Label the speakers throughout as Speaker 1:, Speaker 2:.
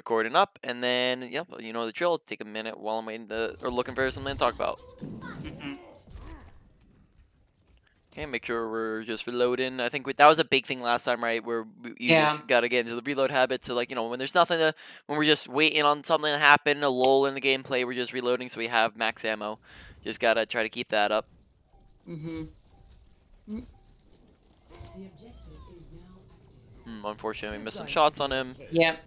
Speaker 1: they're cordon up, and then, yep, you know the drill. Take a minute while I'm waiting or looking for something to talk about. Okay, make sure we're just reloading. I think that was a big thing last time, right? Where you just gotta get into the reload habit. So, like, you know, when there's nothing to, when we're just waiting on something to happen, a lull in the gameplay, we're just reloading so we have max ammo. Just gotta try to keep that up. Unfortunately, we missed some shots on him.
Speaker 2: Yep.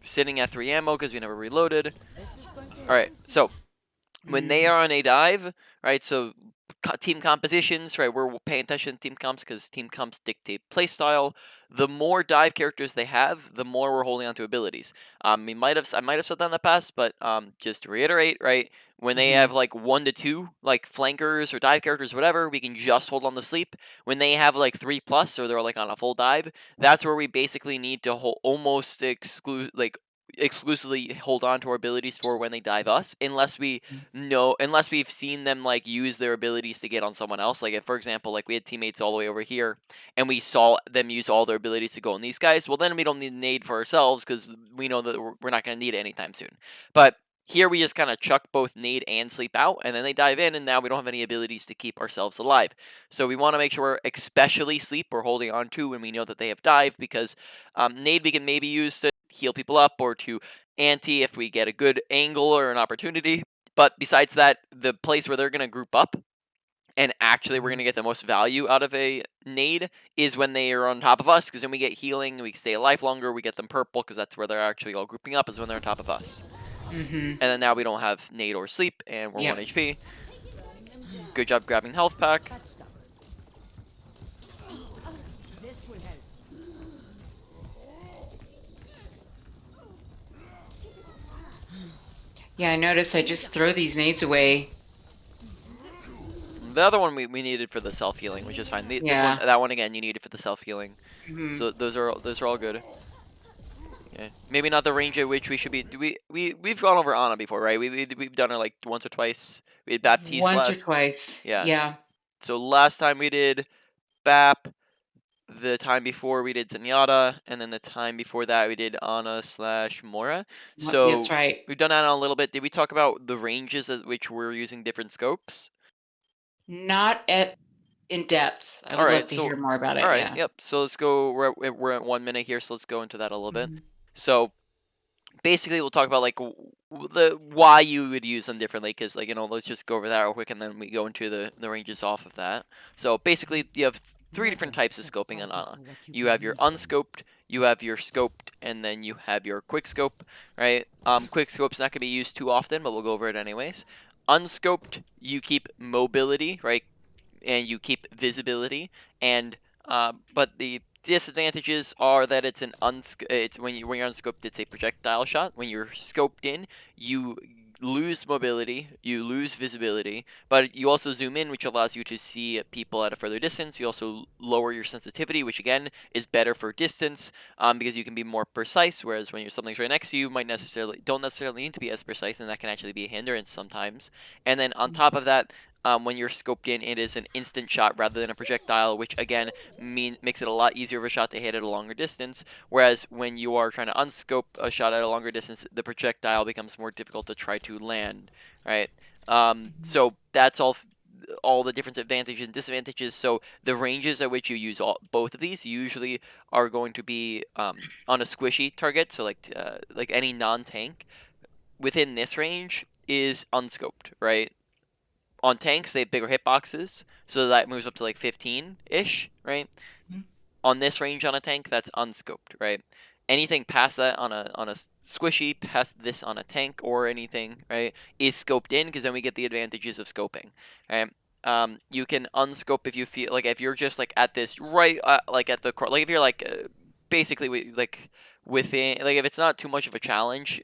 Speaker 1: Sitting at 3 ammo because we never reloaded. Alright, so when they are on a dive, right, so team compositions, right, we're paying attention to team comps because team comps dictate playstyle. The more dive characters they have, the more we're holding on to abilities. I might have said that in the past, but just to reiterate, right, when they have like 1 to 2 like flankers or dive characters, whatever, we can just hold on to sleep. When they have like 3+ or they're like on a full dive, that's where we basically need to almost exclusively hold on to our abilities for when they dive us, unless we've seen them like use their abilities to get on someone else. Like, if, for example, like we had teammates all the way over here and we saw them use all their abilities to go on these guys, well, then we don't need nade for ourselves because we know that we're not going to need it anytime soon. But here we just kind of chuck both nade and sleep out, and then they dive in, and now we don't have any abilities to keep ourselves alive. So we want to make sure, especially sleep, we're holding on to when we know that they have dive, because nade we can maybe use to heal people up or to anti if we get a good angle or an opportunity. But besides that, the place where they're going to group up and actually we're going to get the most value out of a nade is when they are on top of us, because then we get healing, we stay alive longer, we get them purple because that's where they're actually all grouping up, is when they're on top of us. And then now we don't have nade or sleep and we're 1 HP. Good job grabbing health pack.
Speaker 2: Yeah, I noticed I just throw these nades away.
Speaker 1: The other one we needed for the self-healing, which is fine. That one again, you needed for the self-healing. So those are all good. Yeah. Maybe not the range at which we should be. We've gone over Ana before, right? We've done it like once or twice. We had Baptiste
Speaker 2: Once or
Speaker 1: last.
Speaker 2: twice.
Speaker 1: Yes.
Speaker 2: Yeah.
Speaker 1: So last time we did Bap. The time before we did Zenyatta, and then the time before that we did Ana/Mora. So
Speaker 2: that's right.
Speaker 1: we've done Ana a little bit. Did we talk about the ranges at which we're using different scopes?
Speaker 2: Not in depth. I would love to hear more about it.
Speaker 1: All right,
Speaker 2: Yeah.
Speaker 1: yep. So let's go. We're at 1 minute here, so let's go into that a little bit. So basically, we'll talk about like the why you would use them differently, because, like, you know, let's just go over that real quick, and then we go into the ranges off of that. So basically, you have 3 different types of scoping on Ana. You have your unscoped, you have your scoped, and then you have your quick scope, right? Quick scope's not going to be used too often, but we'll go over it anyways. Unscoped, you keep mobility, right? And you keep visibility, and but the disadvantages are that it's when you're unscoped, it's a projectile shot. When you're scoped in, you lose mobility, you lose visibility, but you also zoom in, which allows you to see people at a further distance. You also lower your sensitivity, which again is better for distance, because you can be more precise, whereas when something's right next to you, don't necessarily need to be as precise, and that can actually be a hindrance sometimes. And then on top of that, when you're scoped in, it is an instant shot rather than a projectile, which again makes it a lot easier of a shot to hit at a longer distance. Whereas when you are trying to unscope a shot at a longer distance, the projectile becomes more difficult to try to land, right? So that's all the different advantages and disadvantages. So the ranges at which you use both of these usually are going to be on a squishy target. So like any non-tank within this range is unscoped, right? On tanks, they have bigger hitboxes, so that moves up to like 15-ish, right? On this range on a tank, that's unscoped, right? Anything past that on a squishy, past this on a tank or anything, right, is scoped in, because then we get the advantages of scoping, right? You can unscope if you feel like, if you're just like at this right, like at the like if you're like basically like within, like if it's not too much of a challenge,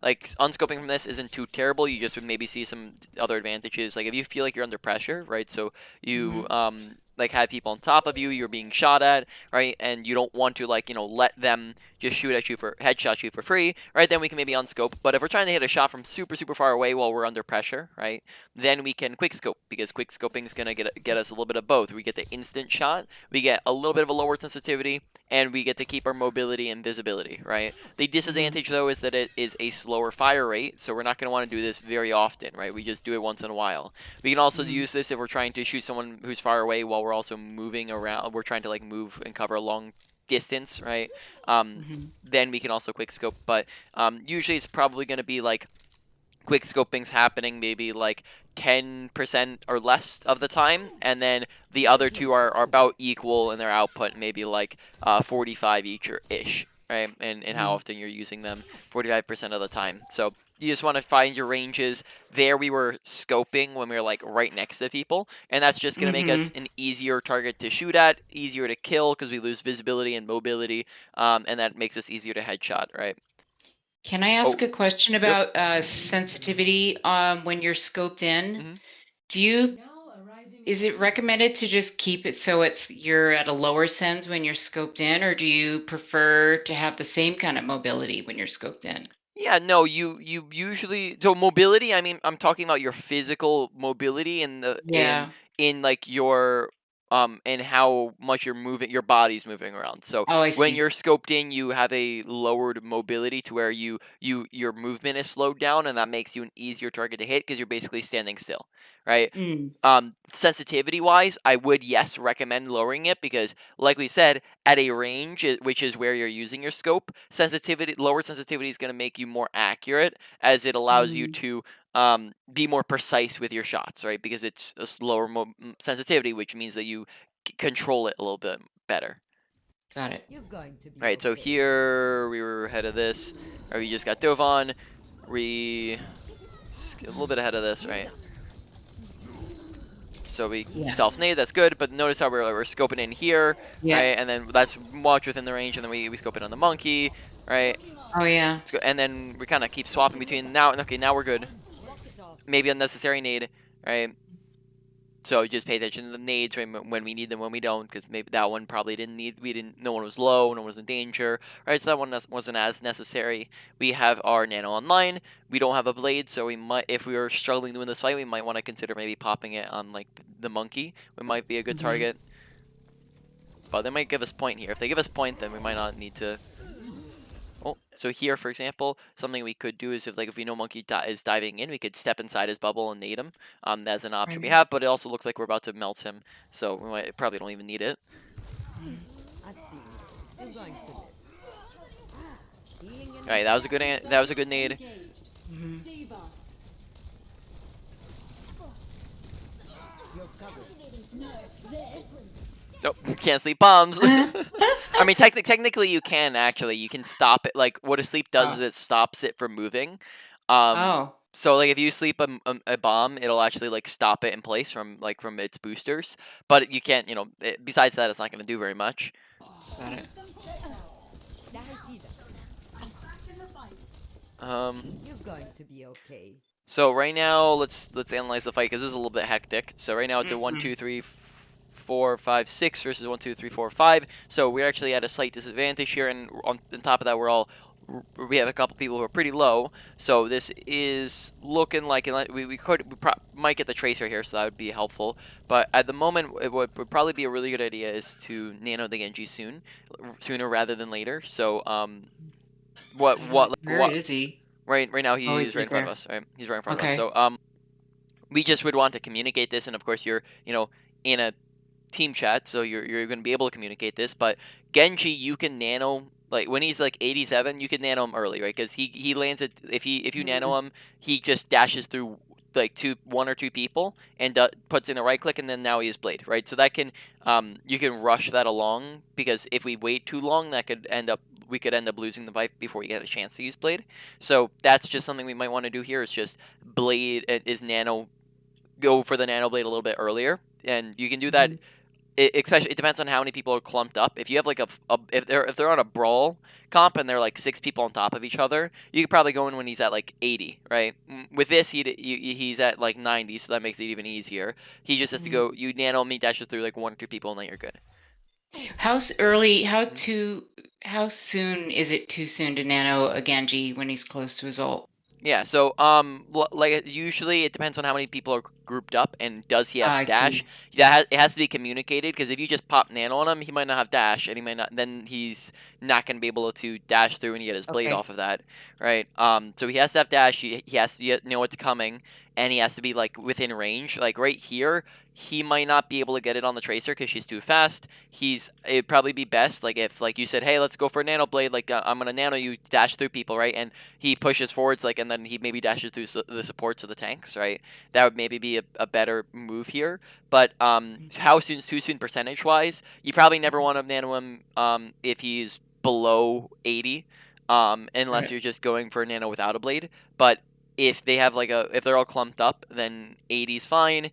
Speaker 1: like unscoping from this isn't too terrible. You just would maybe see some other advantages, like if you feel like you're under pressure, right? So you like have people on top of you, you're being shot at, right? And you don't want to, like, you know, let them just headshot you for free, right? Then we can maybe unscope. But if we're trying to hit a shot from super far away while we're under pressure, right, then we can quick scope, because quick scoping is gonna get us a little bit of both. We get the instant shot, we get a little bit of a lower sensitivity, and we get to keep our mobility and visibility, right? The
Speaker 2: Mhm.
Speaker 1: disadvantage though is that it is a slower fire rate, so we're not going to want to do this very often, right? We just do it once in a while. We can also
Speaker 2: Mhm.
Speaker 1: use this if we're trying to shoot someone who's far away while we're also moving around. We're trying to like move and cover a long distance, right?
Speaker 2: Mhm.
Speaker 1: Then we can also quick scope, but usually it's probably going to be like quick scoping's happening maybe like 10% or less of the time, and then the other two are about equal in their output, maybe like 45 each or ish, right? And how
Speaker 2: Mhm.
Speaker 1: often you're using them 45% of the time. So you just want to find your ranges. There we were scoping when we were like right next to people, and that's just going to make us
Speaker 2: Mhm.
Speaker 1: an easier target to shoot at, easier to kill because we lose visibility and mobility, and that makes us easier to headshot, right?
Speaker 2: Can I
Speaker 1: Oh,
Speaker 2: ask a question
Speaker 1: yep.
Speaker 2: about sensitivity when you're scoped in?
Speaker 1: Hmm.
Speaker 2: Do you Is it recommended to just keep it so you're at a lower sens when you're scoped in, or do you prefer to have the same kind of mobility when you're scoped in?
Speaker 1: Yeah, no, you usually, so mobility, I mean, I'm talking about your physical mobility in the
Speaker 2: Yeah.
Speaker 1: in like your and how much you're moving, your body's moving around. So
Speaker 2: Oh, I
Speaker 1: when
Speaker 2: see.
Speaker 1: you're scoped in, you have a lowered mobility to where your movement is slowed down, and that makes you an easier target to hit because you're basically standing still, right?
Speaker 2: Mm.
Speaker 1: Sensitivity wise, I would, yes, recommend lowering it because like we said, at a range, which is where you're using your scope, lower sensitivity is going to make you more accurate, as it allows you
Speaker 2: Mm.
Speaker 1: to be more precise with your shots, right? Because it's a slower sensitivity, which means that you control it a little bit better.
Speaker 2: Got it.
Speaker 1: Right, so here we were ahead of this, or we just got dove on, we a little bit ahead of this, right? So we
Speaker 2: Yeah.
Speaker 1: self-nade, that's good, but notice how we're scoping in here,
Speaker 2: Yeah.
Speaker 1: right? And then that's much within the range, and then we scope it on the monkey, right?
Speaker 2: Oh, yeah.
Speaker 1: And then we kind of keep swapping between now, okay, now we're good. Maybe unnecessary nade, right? So just pay attention to the nades, right, when we need them, when we don't, because maybe that one probably didn't need, we didn't, no one was low, no one was in danger, right? So that one wasn't as necessary. We have our Nano online. We don't have a blade, so we might, if we were struggling to win this fight, we might want to consider maybe popping it on like the monkey. It might be a good
Speaker 2: Mhm.
Speaker 1: target, but they might give us point here. If they give us point, then we might not need to. Oh, so here, for example, something we could do is if we know monkey is diving in, we could step inside his bubble and nade him. That's an option we
Speaker 2: Right.
Speaker 1: have, but it also looks like we're about to melt him, so probably don't even need it.
Speaker 2: Mhm.
Speaker 1: All right, that was a that was a good nade.
Speaker 2: Mhm.
Speaker 1: Nope, can't sleep bombs. I mean, technically you can actually. You can stop it. Like what a sleep does is
Speaker 2: Oh.
Speaker 1: it stops it from moving. Um,
Speaker 2: Oh,
Speaker 1: so like if you sleep a bomb, it'll actually like stop it in place from its boosters. But you can't. Besides that, it's not going to do very much.
Speaker 2: got it.
Speaker 1: Um, so right now, let's analyze the fight because this is a little bit hectic. So right now it's a one,
Speaker 2: Mhm.
Speaker 1: two, three, 4, 5, 6 versus 1, 2, 3, 4, 5. So we're actually at a slight disadvantage here, and on top of that, we have a couple people who are pretty low. So this is looking like might get the tracer here, so that would be helpful. But at the moment, it would probably be a really good idea is to nano the Genji sooner rather than later. So what
Speaker 2: I
Speaker 1: what
Speaker 2: don't
Speaker 1: like
Speaker 2: Where
Speaker 1: what
Speaker 2: is he?
Speaker 1: right now
Speaker 2: Oh,
Speaker 1: he's
Speaker 2: he's
Speaker 1: right in
Speaker 2: right
Speaker 1: front of
Speaker 2: there.
Speaker 1: us. Right, he's right in front of us.
Speaker 2: Okay.
Speaker 1: So we just would want to communicate this, and of course you're in a team chat, so you're going to be able to communicate this. But Genji, you can nano like when he's like 87, you can nano him early, right? Because he lands it if you nano
Speaker 2: Mhm.
Speaker 1: him, he just dashes through like one or two people and puts in a right click, and then now he is blade, right? So that can you can rush that along because if we wait too long, that could end up we could end up losing the fight before you get a chance to use blade. So that's just something we might want to do here is just blade is nano go for the nano blade a little bit earlier, and you can do that.
Speaker 2: Mhm.
Speaker 1: Especially, it depends on how many people are clumped up. If you have like if they're on a brawl comp and they're like 6 people on top of each other, you could probably go in when he's at like 80, right? With this, he's at like 90, so that makes it even easier. He just has to
Speaker 2: Mhm.
Speaker 1: go. You nano me dashes through like 1 or 2 people, and then you're good.
Speaker 2: How soon is it too soon to nano a Genji when he's close to his ult?
Speaker 1: Yeah, so like usually it depends on how many people are grouped up and does he have
Speaker 2: I
Speaker 1: dash.
Speaker 2: see.
Speaker 1: It has to be communicated because if you just pop Nano on him, he might not have dash and he might not. Then he's not going to be able to dash through and get his blade
Speaker 2: Okay.
Speaker 1: off of that, right? So he has to have dash. He has to know what's coming and he has to be like within range. Like right here, he might not be able to get it on the Tracer because she's too fast. It'd probably be best like if like you said, hey, let's go for a Nano blade. Like I'm gonna Nano you, dash through people, right? And he pushes forwards, like, and then he maybe dashes through the supports of the tanks, right? That would maybe be a better move here. But how soon? Too soon percentage wise? You probably never want to nano him if he's below 80, unless
Speaker 2: Right.
Speaker 1: you're just going for a nano without a blade. But if they have if they're all clumped up, then 80's fine.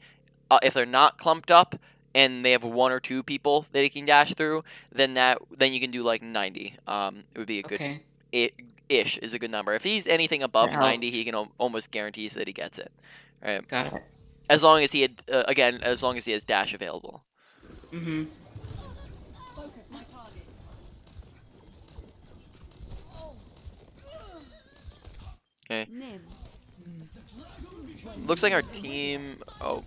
Speaker 1: If they're not clumped up and they have one or two people that he can dash through, then you can do like 90. It would be a good
Speaker 2: Okay.
Speaker 1: it ish is a good number. If he's anything
Speaker 2: That
Speaker 1: above 90, he
Speaker 2: helps.
Speaker 1: can almost guarantees that he gets it. Right.
Speaker 2: Got it.
Speaker 1: As long as he had again, as long as he has dash available.
Speaker 2: Mm-hmm.
Speaker 1: Okay.
Speaker 3: Nim.
Speaker 1: Looks like our team. Oh,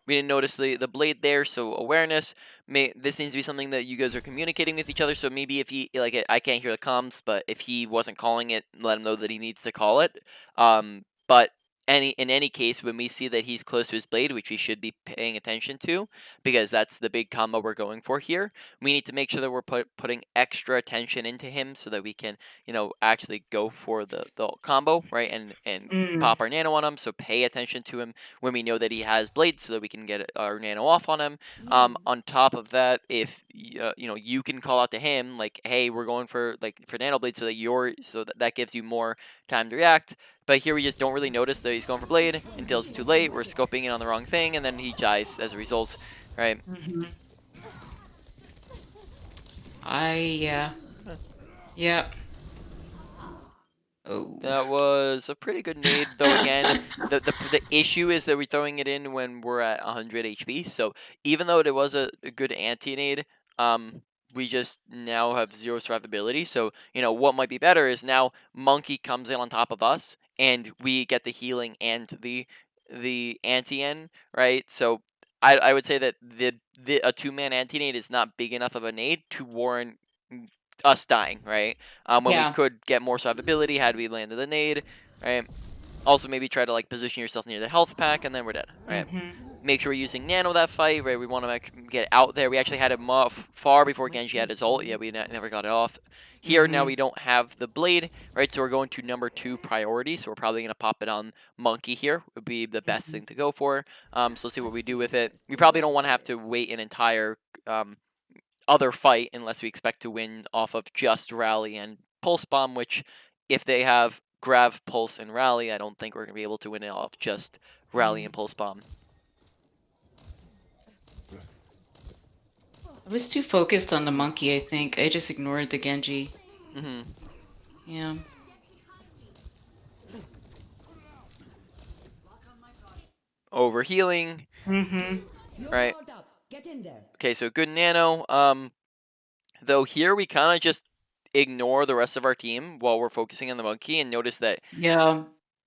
Speaker 1: we didn't notice the blade there, so awareness. This seems to be something that you guys are communicating with each other. So maybe if he like I can't hear the comms, but if he wasn't calling it, let him know that he needs to call it. But in any case, when we see that he's close to his blade, which we should be paying attention to, because that's the big combo we're going for here, we need to make sure that we're putting extra attention into him so that we can actually go for the combo, right, and
Speaker 2: Mm.
Speaker 1: pop our nano on him. So pay attention to him when we know that he has blades so that we can get our nano off on him.
Speaker 3: Nim.
Speaker 1: On top of that, if you can call out to him like, hey, we're going for nano blade so that gives you more time to react. But here we just don't really notice that he's going for blade until it's too late. We're scoping in on the wrong thing and then he dies as a result, right?
Speaker 2: Mm-hmm. Yeah. Yep. Oh.
Speaker 1: That was a pretty good nade, though. Again, the issue is that we're throwing it in when we're at 100 HP. So even though it was a good anti nade, um, we just now have zero survivability. So what might be better is now Monkey comes in on top of us, and we get the healing and the anti N, right? So I would say that the a 2-man anti nade is not big enough of a nade to warrant us dying, right? When we
Speaker 2: Yeah.
Speaker 1: could get more survivability had we landed the nade, right? Also, maybe try to like position yourself near the health pack, and then we're dead, right?
Speaker 2: Mm-hmm.
Speaker 1: Make sure we're using Nano that fight, right? We want to get out there. We actually had it far before
Speaker 3: My
Speaker 1: Genji had his
Speaker 3: teeth
Speaker 1: ult. Yeah,
Speaker 3: bleed.
Speaker 1: we never got it off. Here, now
Speaker 2: Mm-hmm.
Speaker 1: we don't have the blade, right? So we're going to number 2 priority. So we're probably going to pop it on Monkey here. Would be the best
Speaker 2: Mm-hmm.
Speaker 1: thing to go for. So let's see what we do with it. We probably don't
Speaker 3: Blood.
Speaker 1: want to have to wait an entire other fight unless we expect to win off of just rally and pulse bomb, which if they have grav, pulse, and rally, I don't think we're gonna be able to win it off just rally and pulse bomb.
Speaker 2: I was too focused on the monkey, I think. I just ignored the Genji.
Speaker 1: Hmm.
Speaker 2: Yeah.
Speaker 1: Over healing,
Speaker 2: Mm-hmm.
Speaker 3: You're
Speaker 1: right?
Speaker 3: powered up. Get in there.
Speaker 1: Okay, so good nano. Though here we kind of just ignore the rest of our team while we're focusing on the monkey and notice that
Speaker 2: Yeah.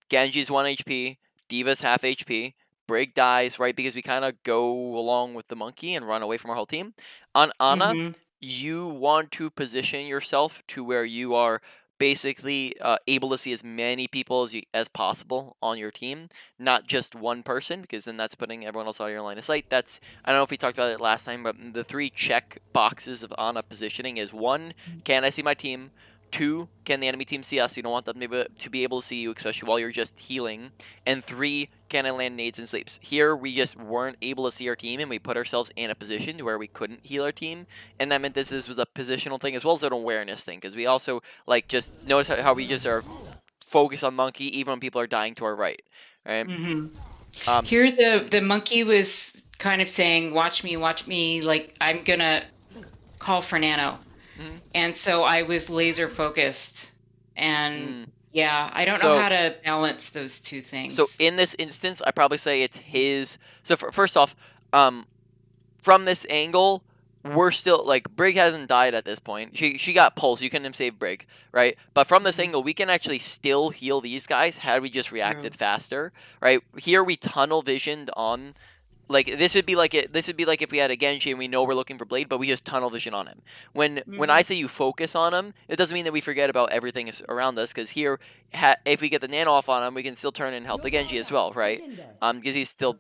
Speaker 1: Genji's 1 HP, Diva's half HP, Break dies, right? Because we kind of go along with the monkey and run away from our whole team. On Ana,
Speaker 2: Mm-hmm.
Speaker 1: you want to position yourself to where you are basically able to see as many people as possible on your team, not just one person, because then that's putting everyone else out of your line of sight. I don't know if we talked about it last time, but the 3 check boxes of Ana positioning is 1, can I see my team? 2, can the enemy team see us? You don't want them to be able to see you, especially while you're just healing. And 3, can I land nades and sleeps? Here, we just weren't able to see our team, and we put ourselves in a position to where we couldn't heal our team. And that meant this was a positional thing as well as an awareness thing, because we also, like, just notice how we just are focused on monkey even when people are dying to our right, right?
Speaker 2: Mm-hmm.
Speaker 1: Um,
Speaker 2: Here the monkey was kind of saying, watch me, like I'm gonna call for Nano.
Speaker 1: mhm,
Speaker 2: And so I was laser focused. And
Speaker 1: mm.
Speaker 2: yeah, I don't know
Speaker 1: So,
Speaker 2: how to balance those two
Speaker 1: so
Speaker 2: things.
Speaker 1: in this instance, I probably say it's his. So first off, um, from this angle, we're still like Brig hasn't died at this point. She got pulse. You couldn't have saved Brig, right? But from this angle, we can actually still heal these guys had we just reacted
Speaker 2: True.
Speaker 1: faster, right? Here we tunnel visioned on. Like this would be like this would be like if we had a Genji and we know we're looking for Blade, but we just tunnel vision on him. When I say you focus on him, it doesn't mean that we forget about everything around us. Because here, if we get the Nano off on him, we can still turn and help the Genji as well, right? Because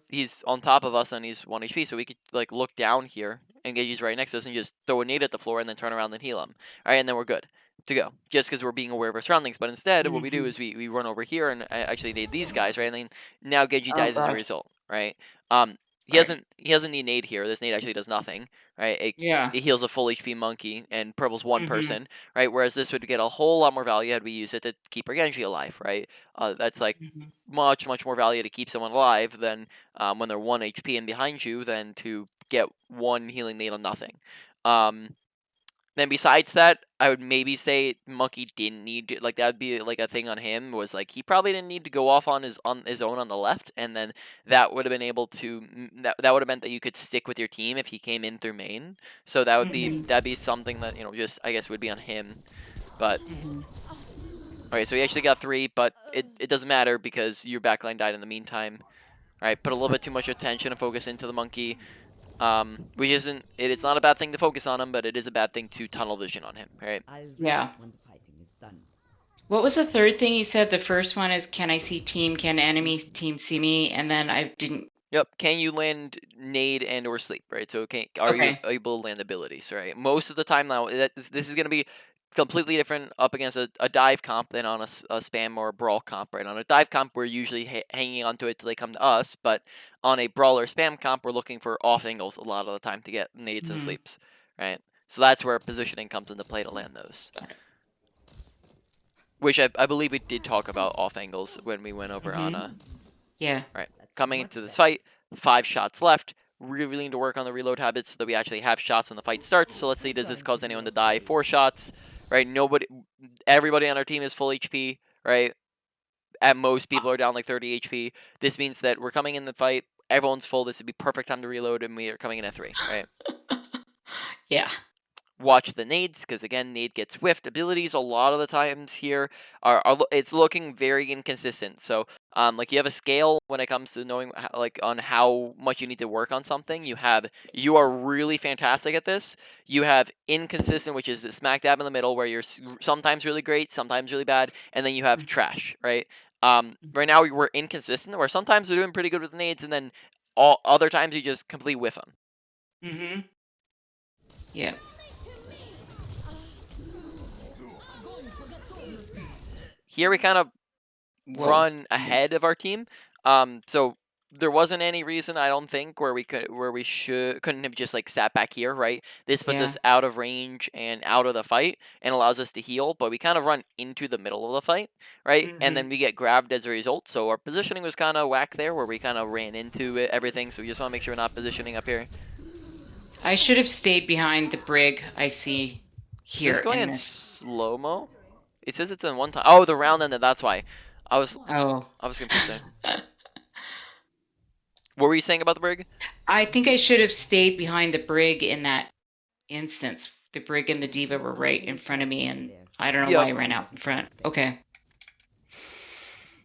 Speaker 1: he's on top of us and he's 1 HP, so we could like look down here and Genji's right next to us and just throw a nade at the floor and then turn around and heal him. All right, and then we're good to go. Just because we're being aware of our surroundings. But instead, what we do is we run over here and actually nade these guys, right? And then now Genji
Speaker 2: Oh
Speaker 1: dies as a
Speaker 2: god.
Speaker 1: result, right? Um, he
Speaker 2: Right.
Speaker 1: doesn't need nade here. This nade actually does nothing, right?
Speaker 2: Yeah.
Speaker 1: It heals a full HP monkey and purples one
Speaker 2: Mhm.
Speaker 1: person, right? Whereas this would get a whole lot more value had we use it to keep our Genji alive, right? That's like
Speaker 2: Mhm.
Speaker 1: much more value to keep someone alive than when they're 1 HP and behind you than to get one healing nade on nothing. Um, then besides that, I would maybe say Monkey didn't need to, like that would be like a thing on him was like he probably didn't need to go off on his own on the left, and then that would have been able to that would have meant that you could stick with your team if he came in through main. So
Speaker 2: Mhm.
Speaker 1: that'd be something that just I guess would be on him. But
Speaker 2: Mhm.
Speaker 1: okay, so he actually got 3, but it doesn't matter because your backline died in the meantime. All right, put a little bit too much attention and focus into the monkey. Which isn't it's not a bad thing to focus on him, but it is a bad thing to tunnel vision on him, right?
Speaker 2: Yeah. What was the third thing you said? The first one is can I see team? Can enemy team see me? And then I didn't.
Speaker 1: Yep. Can you land nade and or sleep, right? So are you
Speaker 2: Okay.
Speaker 1: able to land abilities, right? Most of the time now, this is going to be completely different up against a dive comp than on a spam or a brawl comp, right? On a dive comp, we're usually hanging onto it till they come to us, but on a brawl or spam comp, we're looking for off angles a lot of the time to get nades and
Speaker 2: Mhm.
Speaker 1: sleeps, right? So that's where positioning comes into play to land those.
Speaker 2: Got it.
Speaker 1: Which I believe we did talk about off angles when we went over on
Speaker 2: Mhm. Yeah.
Speaker 1: right. Coming into this fight, 5 shots left. Really need to work on the reload habits so that we actually have shots when the fight starts. So let's see, does this cause anyone to die? 4 shots, right? Everybody on our team is full HP, right? At most, people are down like 30 HP. This means that we're coming in the fight. Everyone's full. This would be perfect time to reload, and we are coming in at 3, right?
Speaker 2: Yeah.
Speaker 1: Watch the nades because again nade gets whiffed abilities a lot of the times here it's looking very inconsistent. So like you have a scale when it comes to knowing like on how much you need to work on something. You are really fantastic at this. You have inconsistent, which is the smack dab in the middle where you're sometimes really great, sometimes really bad, and then you have trash, right? Right now we're inconsistent where sometimes we're doing pretty good with the nades and then all other times you just completely whiff them.
Speaker 2: Mhm. Yeah.
Speaker 1: Here we kind of
Speaker 2: Whoa.
Speaker 1: run ahead of our team. So there wasn't any reason I don't think where we couldn't have just like sat back here, right? This puts
Speaker 2: Yeah.
Speaker 1: us out of range and out of the fight and allows us to heal, but we kind of run into the middle of the fight, right? And
Speaker 2: Mhm.
Speaker 1: then we get grabbed as a result. So our positioning was kind of whack there, where we kind of ran into everything. So we just want to make sure we're not positioning up here.
Speaker 2: I should have stayed behind the brig I see
Speaker 1: Is this
Speaker 2: here
Speaker 1: going
Speaker 2: in
Speaker 1: in
Speaker 2: this.
Speaker 1: slow mo? It says it's in one time. Oh, the round ended. That's why. I was
Speaker 2: Oh.
Speaker 1: I was confused there. What were you saying about the brig?
Speaker 2: I think I should have stayed behind the brig in that instance. The brig and the diva were right in front of me, and I don't know why
Speaker 1: Yep.
Speaker 2: I ran out in front. Okay.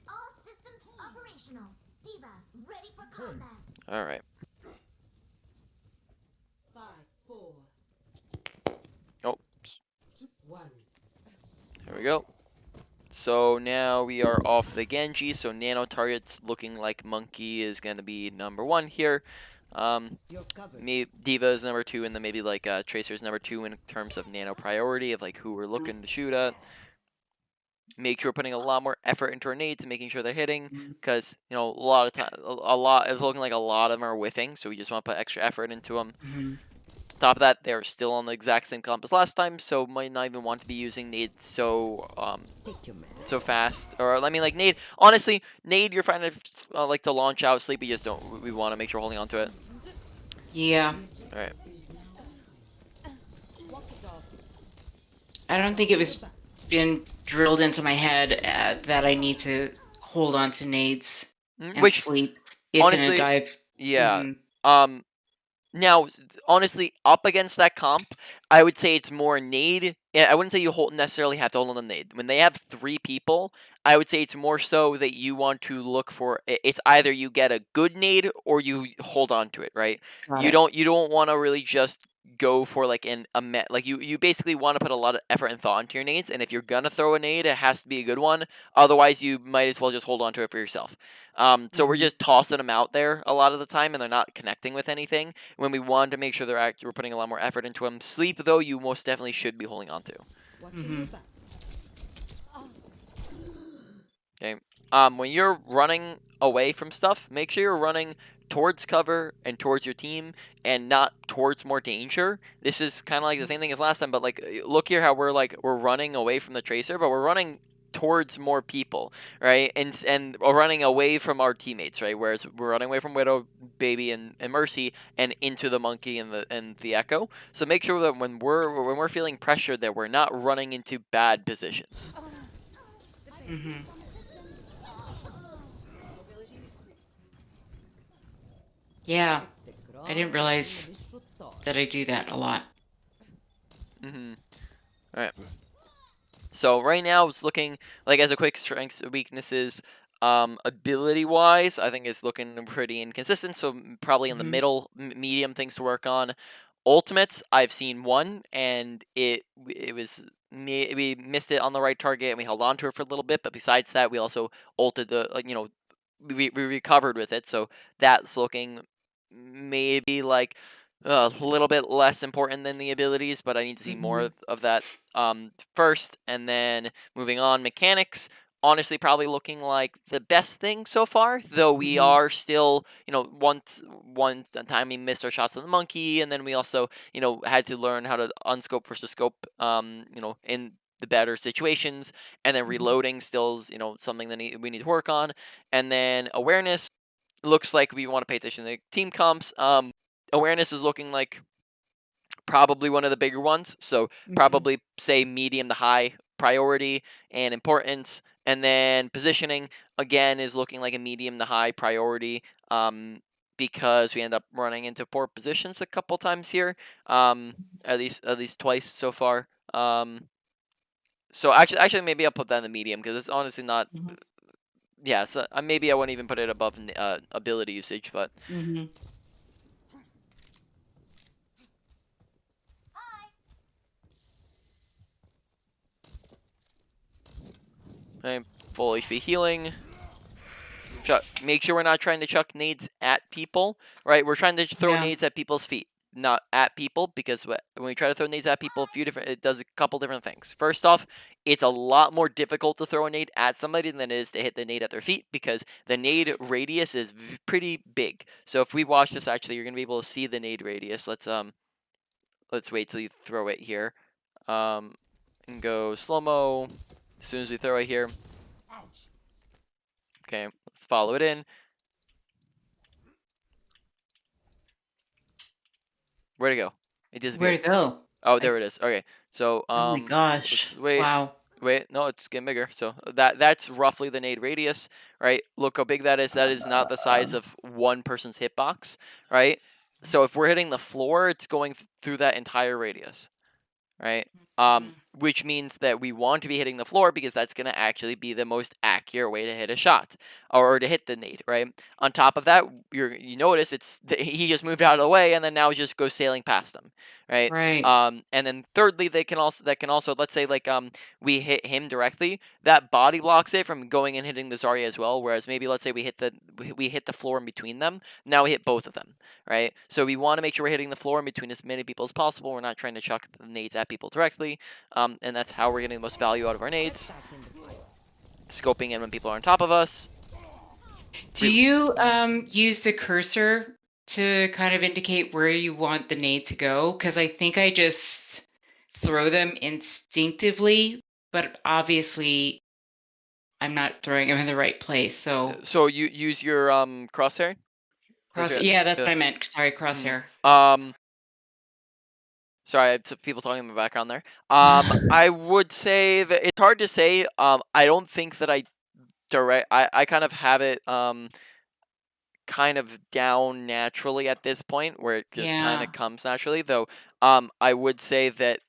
Speaker 3: All systems operational. Diva, ready for combat.
Speaker 1: All right.
Speaker 4: 5, 4,
Speaker 1: Oh,
Speaker 4: 1.
Speaker 1: here we go. So now we are off the Genji. So Nano targets looking like Monkey is gonna be number 1 here. Maybe Diva is number 2, and then maybe like Tracer is number 2 in terms of Nano priority of like who we're looking to shoot at. Make sure we're putting a lot more effort into our nades and making sure they're hitting,
Speaker 2: Mhm.
Speaker 1: because a lot of time, a lot it's looking like a lot of them are whiffing. So we just want to put extra effort into them.
Speaker 2: Mhm.
Speaker 1: Top of that, they're still on the exact same comp as last time, so might not even want to be using nade so fast. Or I mean, like nade. Honestly, nade you're fine to like to launch out. Sleep, we just don't. We want to make sure we're holding on to it.
Speaker 2: Yeah.
Speaker 1: All right.
Speaker 2: I don't think it was been drilled into my head that I need to hold on to nades and
Speaker 1: Which
Speaker 2: sleep if in a
Speaker 1: honestly,
Speaker 2: dive.
Speaker 1: yeah.
Speaker 2: Hmm.
Speaker 1: Um, Now, honestly, up against that comp, I would say it's more nade. I wouldn't say you necessarily have to hold on the nade. When they have 3 people, I would say it's more so that you want to look for. It's either you get a good nade or you hold on to it, right?
Speaker 2: Got
Speaker 1: You
Speaker 2: it.
Speaker 1: don't want to really just go for like like you basically want to put a lot of effort and thought into your nades, and if you're gonna throw a nade, it has to be a good one. Otherwise, you might as well just hold on to it for yourself. So we're just tossing them out there a lot of the time, and they're not connecting with anything when we want to make sure we're putting a lot more effort into them. Sleep, though, you most definitely should be holding on to.
Speaker 4: Watching your back.
Speaker 1: Okay. When you're running away from stuff, make sure you're running towards cover and towards your team and not towards more danger. This is kind of like the same thing as last time, but like look here how we're running away from the tracer, but we're running towards more people, right? And running away from our teammates, right? Whereas we're running away from Widow, Baby, and Mercy, and into the Monkey and the Echo. So make sure that when we're feeling pressured, that we're not running into bad positions.
Speaker 2: Yeah, I didn't realize that I do that a lot.
Speaker 1: All right. So right now it's looking like, as a quick strengths and weaknesses, ability wise, I think it's looking pretty inconsistent. So probably in the middle, medium things to work on. Ultimates, I've seen one, and it was we missed it on the right target, and we held on to it for a little bit. But besides that, we also ulted the we recovered with it. So that's looking maybe like a little bit less important than the abilities, but I need to see more of that first. And then moving on, mechanics. Honestly, probably looking like the best thing so far, though we are still, once a time we missed our shots on the monkey, and then we also, had to learn how to unscope versus scope, in the better situations, and then reloading still is, something that we need to work on, and then awareness looks like we want to pay attention to team comps. Awareness is looking like probably one of the bigger ones. So probably say medium to high priority and importance. And then positioning again is looking like a medium to high priority. Because we end up running into poor positions a couple times here. At least twice so far. So actually maybe I'll put that in the medium because it's honestly not. Yeah, so maybe I wouldn't even put it above ability usage, but. Okay, full HP healing. Make sure we're not trying to chuck nades at people, right? We're trying to throw nades at people's feet, not at people, because when we try to throw nades at people, it does a couple different things. First off, it's a lot more difficult to throw a nade at somebody than it is to hit the nade at their feet, because the nade radius is pretty big. So if we watch this, actually, you're gonna be able to see the nade radius. Let's wait till you throw it here, and go slow mo. As soon as we throw it here. Okay, let's follow it in. Where'd it go? It disappeared.
Speaker 2: Where'd it go?
Speaker 1: Oh, there it is. Okay, so
Speaker 2: Oh my gosh!
Speaker 1: let's wait.
Speaker 2: Wow.
Speaker 1: Wait, no, it's getting bigger. So that's roughly the nade radius, right? Look how big that is. That is not the size of one person's hitbox, right? So if we're hitting the floor, it's going through that entire radius, right? Which means that we want to be hitting the floor because that's going to actually be the most accurate way to hit a shot or to hit the nade, right? On top of that, you notice he just moved out of the way and then now just goes sailing past them, right?
Speaker 2: Right.
Speaker 1: And then thirdly, that can also let's say like we hit him directly, that body blocks it from going and hitting the Zarya as well. Whereas maybe let's say we hit the floor in between them. Now we hit both of them, right? So we want to make sure we're hitting the floor in between as many people as possible. We're not trying to chuck the nades at people directly, and that's how we're getting the most value out of our nades. Scoping in when people are on top of us.
Speaker 2: Do you use the cursor to kind of indicate where you want the nade to go? Because I think I just throw them instinctively, but obviously I'm not throwing them in the right place. So
Speaker 1: you use your crosshair.
Speaker 2: yeah, that's what I meant. Sorry, crosshair.
Speaker 1: Sorry, people talking in the background there. I would say that it's hard to say. I don't think that I kind of have it kind of down naturally at this point, where it just kind
Speaker 2: Yeah.
Speaker 1: of comes naturally. Though, I would say that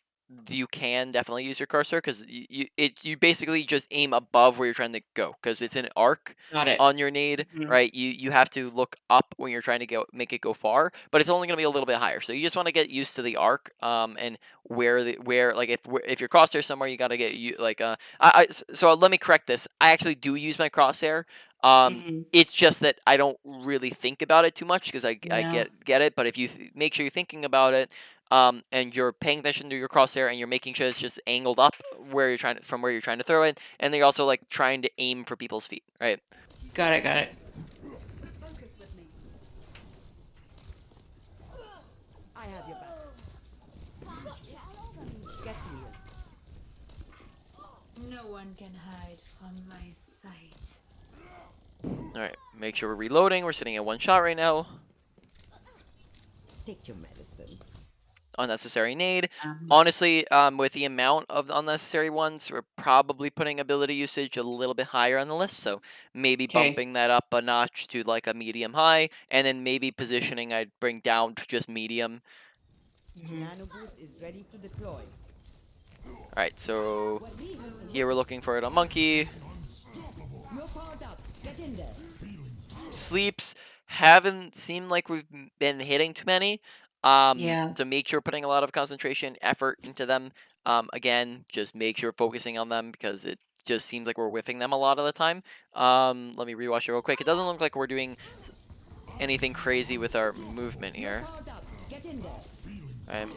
Speaker 1: you can definitely use your cursor because you basically just aim above where you're trying to go because it's an arc
Speaker 2: Got it.
Speaker 1: on your nade,
Speaker 2: Mhm.
Speaker 1: right? You have to look up when you're trying to make it go far, but it's only going to be a little bit higher. So you just want to get used to the arc, and where like if your crosshair somewhere, you got to get you like so let me correct this. I actually do use my crosshair.
Speaker 2: Mhm.
Speaker 1: It's just that I don't really think about it too much because I
Speaker 2: Yeah.
Speaker 1: get it. But if you make sure you're thinking about it, and you're paying attention to your crosshair and you're making sure it's just angled up where you're trying to, from where you're trying to throw it, and then you're also like trying to aim for people's feet, right?
Speaker 2: Got it. Got it.
Speaker 4: Focus with me. I have your back. Get here.
Speaker 5: No one can hide from my sight.
Speaker 1: All right, make sure we're reloading. We're sitting at one shot right now.
Speaker 4: Take your medicine.
Speaker 1: Unnecessary nade.
Speaker 2: Um,
Speaker 1: Honestly, with the amount of unnecessary ones, we're probably putting ability usage a little bit higher on the list. So maybe
Speaker 2: Okay.
Speaker 1: bumping that up a notch to like a medium high, and then maybe positioning I'd bring down to just medium.
Speaker 2: Mhm.
Speaker 4: Nano boost is ready to deploy.
Speaker 1: All right, so
Speaker 4: What we have
Speaker 1: here we're looking for it on monkey.
Speaker 4: You're powered up. Get in there.
Speaker 1: Sleeps haven't seemed like we've been hitting too many.
Speaker 2: Yeah.
Speaker 1: So make sure we're putting a lot of concentration, effort into them. Again, just make sure we're focusing on them because it just seems like we're whiffing them a lot of the time. Let me rewatch it real quick. It doesn't look like we're doing anything crazy with our movement
Speaker 4: You're
Speaker 1: here.
Speaker 4: powered up. Get in there.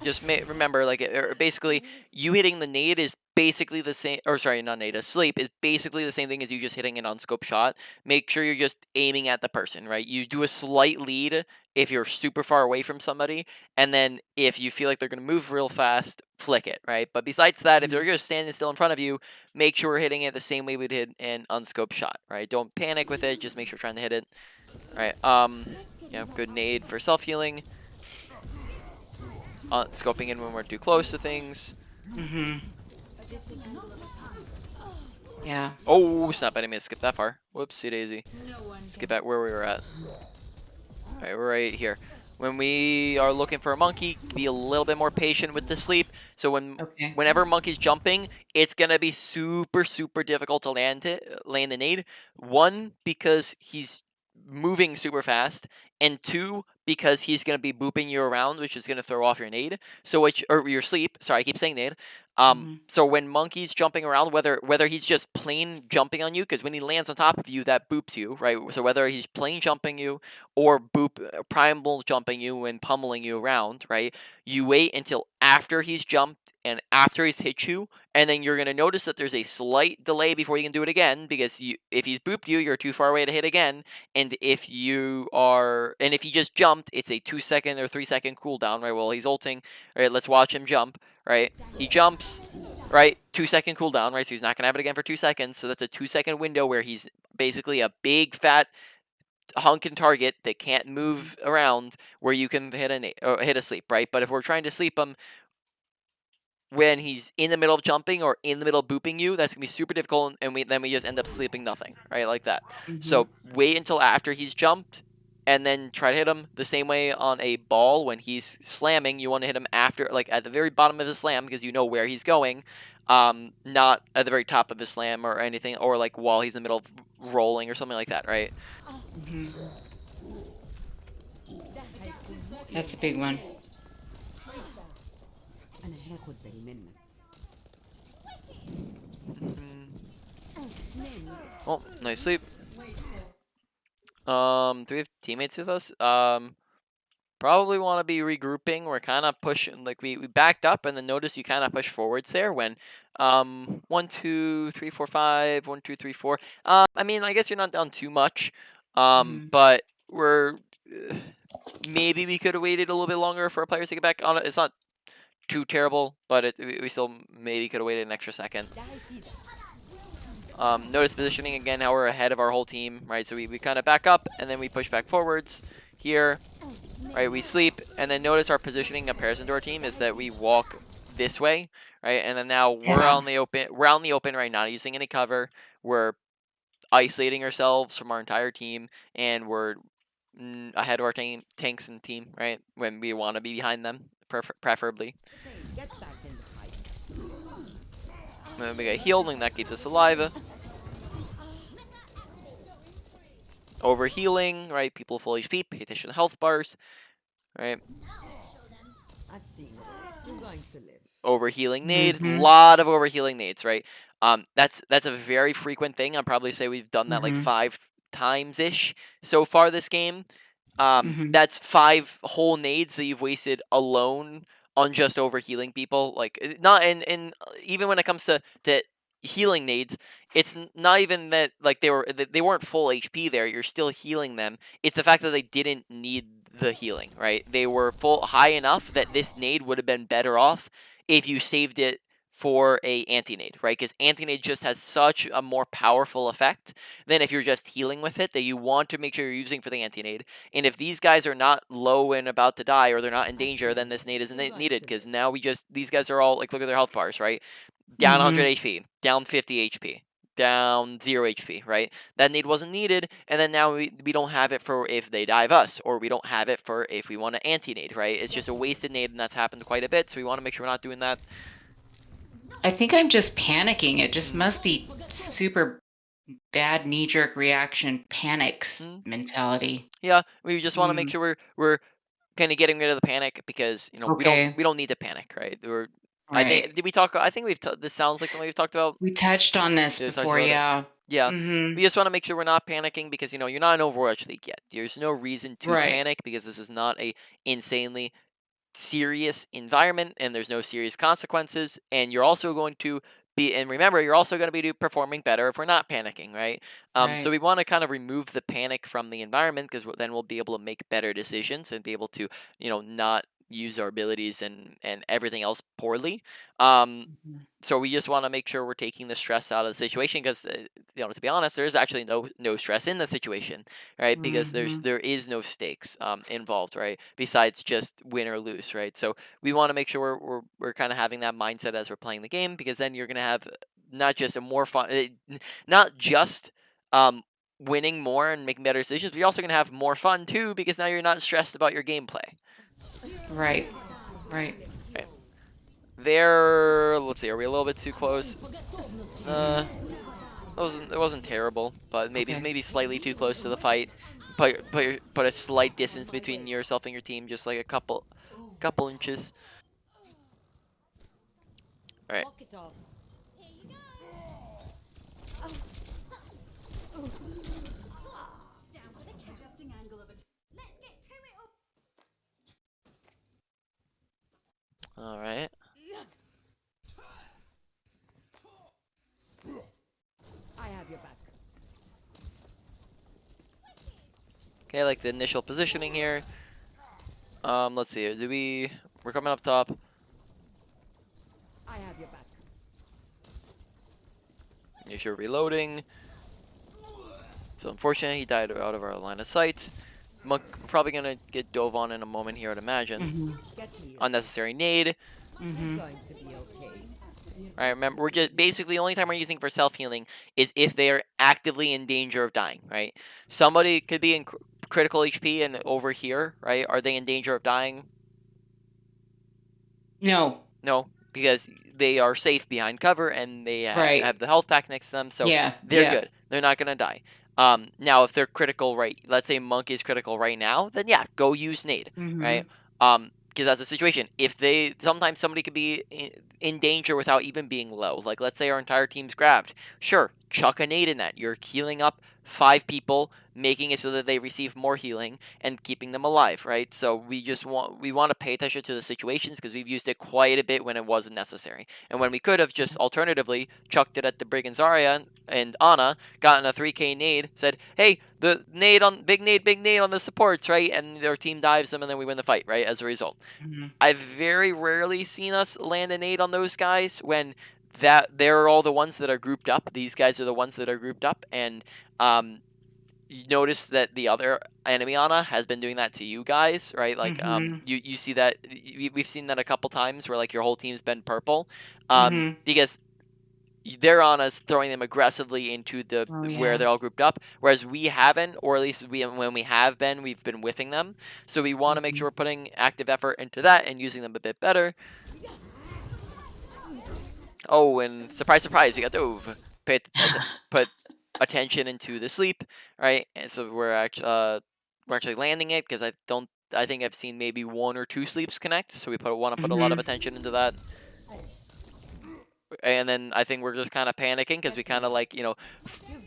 Speaker 1: Just remember, like, basically, you hitting the nade is basically the same, or sorry, not nade, a sleep is basically the same thing as you just hitting an unscoped shot. Make sure you're just aiming at the person, right? You do a slight lead if you're super far away from somebody, and then if you feel like they're going to move real fast, flick it, right? But besides that, if they're just standing still in front of you, make sure we're hitting it the same way we'd hit an unscoped shot, right? Don't panic with it, just make sure you're trying to hit it. All right, good nade for self-healing. Scoping in when we're too close to things.
Speaker 2: Mhm. Yeah.
Speaker 1: Oh, snap, I didn't mean to skip that far. Whoopsie daisy.
Speaker 5: No one
Speaker 1: Skip
Speaker 5: can.
Speaker 1: back where we were at. Alright, we're right here. When we are looking for a monkey, be a little bit more patient with the sleep. So
Speaker 2: Okay.
Speaker 1: whenever monkey's jumping, it's gonna be super, super difficult to land the nade. One, because he's moving super fast, and two, because he's gonna be booping you around, which is gonna throw off your nade. Or your sleep. Sorry, I keep saying nade.
Speaker 2: Mhm.
Speaker 1: So when monkey's jumping around, whether he's just plain jumping on you, because when he lands on top of you, that boops you, right? So whether he's plain jumping you or primal jumping you and pummeling you around, right? You wait until after he's jumped and after he's hit you, and then you're gonna notice that there's a slight delay before you can do it again because if he's booped you, you're too far away to hit again, and if he just jumped, it's a 2 second or 3 second cooldown, right? Well, he's ulting, right? Let's watch him jump, right? He jumps, right? 2 second cooldown, right? So he's not gonna have it again for 2 seconds. So that's a 2 second window where he's basically a big fat hunkin target that can't move around where you can hit a sleep, right? But if we're trying to sleep him when he's in the middle of jumping or in the middle of booping you, that's gonna be super difficult, and then we just end up sleeping nothing, right? Like that.
Speaker 2: Mhm.
Speaker 1: So wait until after he's jumped, and then try to hit him the same way on a ball when he's slamming. You want to hit him after, like at the very bottom of his slam, because you know where he's going, not at the very top of his slam or anything, or like while he's in the middle of rolling or something like that, right?
Speaker 2: Mhm. That's a big one.
Speaker 4: أنا هاخد بالي منك.
Speaker 1: Oh, nice sleep. Do we have teammates with us? Probably want to be regrouping. We're kind of pushing, like we backed up, and then notice you kind of push forwards there when, 1, 2, 3, 4, 5, 1, 2, 3, 4. I mean, I guess you're not down too much.
Speaker 2: Mhm.
Speaker 1: But maybe we could have waited a little bit longer for our players to get back on it. It's not too terrible, but we still maybe could have waited an extra second. Notice positioning again, how we're ahead of our whole team, right? So we kind of back up, and then we push back forwards here, right? We sleep, and then notice our positioning in comparison to our team is that we walk this way, right? And then now we're
Speaker 2: Yeah.
Speaker 1: out in the open. We're out in the open right now, not using any cover. We're isolating ourselves from our entire team, and we're ahead of our tanks and team, right? When we want to be behind them, preferably.
Speaker 4: Okay, get back in the fight.
Speaker 1: When we get healed, and that keeps us alive. Overhealing, right? People full HP, pay attention to health bars, right?
Speaker 4: I've seen it. You're going to live.
Speaker 1: Overhealing nade,
Speaker 2: Mhm.
Speaker 1: lot of overhealing nades, right? That's a very frequent thing. I'd probably say we've done that like
Speaker 2: Mhm.
Speaker 1: 5 times ish so far this game.
Speaker 2: Mhm.
Speaker 1: That's 5 whole nades that you've wasted alone on just overhealing people. Like not in even when it comes to healing nades, it's not even that like they weren't full HP there. You're still healing them. It's the fact that they didn't need the healing, right? They were full high enough that this nade would have been better off if you saved it for a anti-nade, right? Because anti-nade just has such a more powerful effect than if you're just healing with it that you want to make sure you're using for the anti-nade. And if these guys are not low and about to die or they're not in danger, then this nade isn't needed because now these guys are all like, look at their health bars, right? Down 100 HP, down 50 HP, down 0 HP, right? That nade wasn't needed, and then now we don't have it for if they dive us, or we don't have it for if we want to anti-nade, right? It's just a wasted nade, and that's happened quite a bit, so we want to make sure we're not doing that.
Speaker 2: I think I'm just panicking. It just must be super bad knee-jerk reaction panics mentality.
Speaker 1: Yeah, we just want to make sure we're kind of getting rid of the panic because
Speaker 2: Okay.
Speaker 1: we don't need to panic, right? I
Speaker 2: Right.
Speaker 1: think did we talk? I think this sounds like something we've talked about.
Speaker 2: We touched on this
Speaker 1: Yeah, we talked
Speaker 2: before,
Speaker 1: about it.
Speaker 2: yeah.
Speaker 1: Yeah,
Speaker 2: Mhm.
Speaker 1: we just want to make sure we're not panicking because you're not in Overwatch League yet. There's no reason to
Speaker 2: Right.
Speaker 1: panic because this is not a insanely serious environment and there's no serious consequences. And you're also going to and remember, you're also going to be performing better if we're not panicking, right? So
Speaker 2: Right.
Speaker 1: we want to kind of remove the panic from the environment because then we'll be able to make better decisions and be able to, not use our abilities and everything else poorly.
Speaker 2: Mhm.
Speaker 1: So we just want to make sure we're taking the stress out of the situation because to be honest, there is actually no stress in the situation, right? Because
Speaker 2: Mhm.
Speaker 1: there is no stakes involved, right? Besides just win or lose, right? So we want to make sure we're kind of having that mindset as we're playing the game because then you're gonna have not just a more fun, not just winning more and making better decisions, but you're also gonna have more fun too because now you're not stressed about your gameplay.
Speaker 2: Right. Right.
Speaker 1: Right. There, let's see, are we a little bit too close?
Speaker 2: Mhm.
Speaker 1: It wasn't terrible, but
Speaker 2: Okay.
Speaker 1: maybe slightly too close to the fight. Put a slight distance between yourself and your team, just like a couple inches. All right.
Speaker 4: Walk it off.
Speaker 3: Down for the count. Adjusting angle of it. Let's get to it.
Speaker 1: All right.
Speaker 4: I have your back.
Speaker 1: Okay, like the initial positioning here. Let's see. We're coming up top.
Speaker 4: I have your back.
Speaker 1: Make sure reloading. So unfortunately, he died out of our line of sight. Monk probably gonna get dove on in a moment here, I'd imagine.
Speaker 2: Mhm.
Speaker 4: Get here.
Speaker 1: Unnecessary nade.
Speaker 4: I'm
Speaker 2: Mhm.
Speaker 4: going to be okay.
Speaker 1: Right, remember, we're just basically the only time we're using for self healing is if they are actively in danger of dying, right? Somebody could be in critical HP and over here, right? Are they in danger of dying?
Speaker 2: No.
Speaker 1: No, because they are safe behind cover and they
Speaker 2: Right.
Speaker 1: have the health pack next to them, so
Speaker 2: Yeah.
Speaker 1: they're
Speaker 2: Yeah.
Speaker 1: good. They're not gonna die. Now if they're critical, right? Let's say Monk is critical right now, then yeah, go use nade, right?
Speaker 2: Mhm.
Speaker 1: Because that's the situation. If sometimes somebody could be in danger without even being low. Like let's say our entire team's grabbed. Sure, chuck a nade in that. You're healing up 5 people, making it so that they receive more healing and keeping them alive, right? So we want to pay attention to the situations because we've used it quite a bit when it wasn't necessary. And when we could have just alternatively chucked it at the Brigand Zarya and Ana, gotten a 3k nade, said, "Hey, the nade on big nade on the supports," right? And their team dives them and then we win the fight, right? As a result.
Speaker 2: Mhm.
Speaker 1: I've very rarely seen us land a nade on those guys when they're all the ones that are grouped up. These guys are the ones that are grouped up, and you notice that the other enemy Ana has been doing that to you guys, right? Like
Speaker 2: Mhm.
Speaker 1: you see that we've seen that a couple times where like your whole team's been purple,
Speaker 2: Mhm.
Speaker 1: because they're on us, throwing them aggressively into the
Speaker 2: Oh,
Speaker 1: where
Speaker 2: yeah.
Speaker 1: they're all grouped up, whereas we haven't, or at least when we have been, we've been whiffing them. So we want to make sure we're putting active effort into that and using them a bit better. Oh, and surprise, surprise, we got dove. Put attention into the sleep, right? And so we're actually landing it because I think I've seen maybe 1 or 2 sleeps connect. So we want to put a lot of attention into that. And then I think we're just kind of panicking because we kind of like,
Speaker 4: You've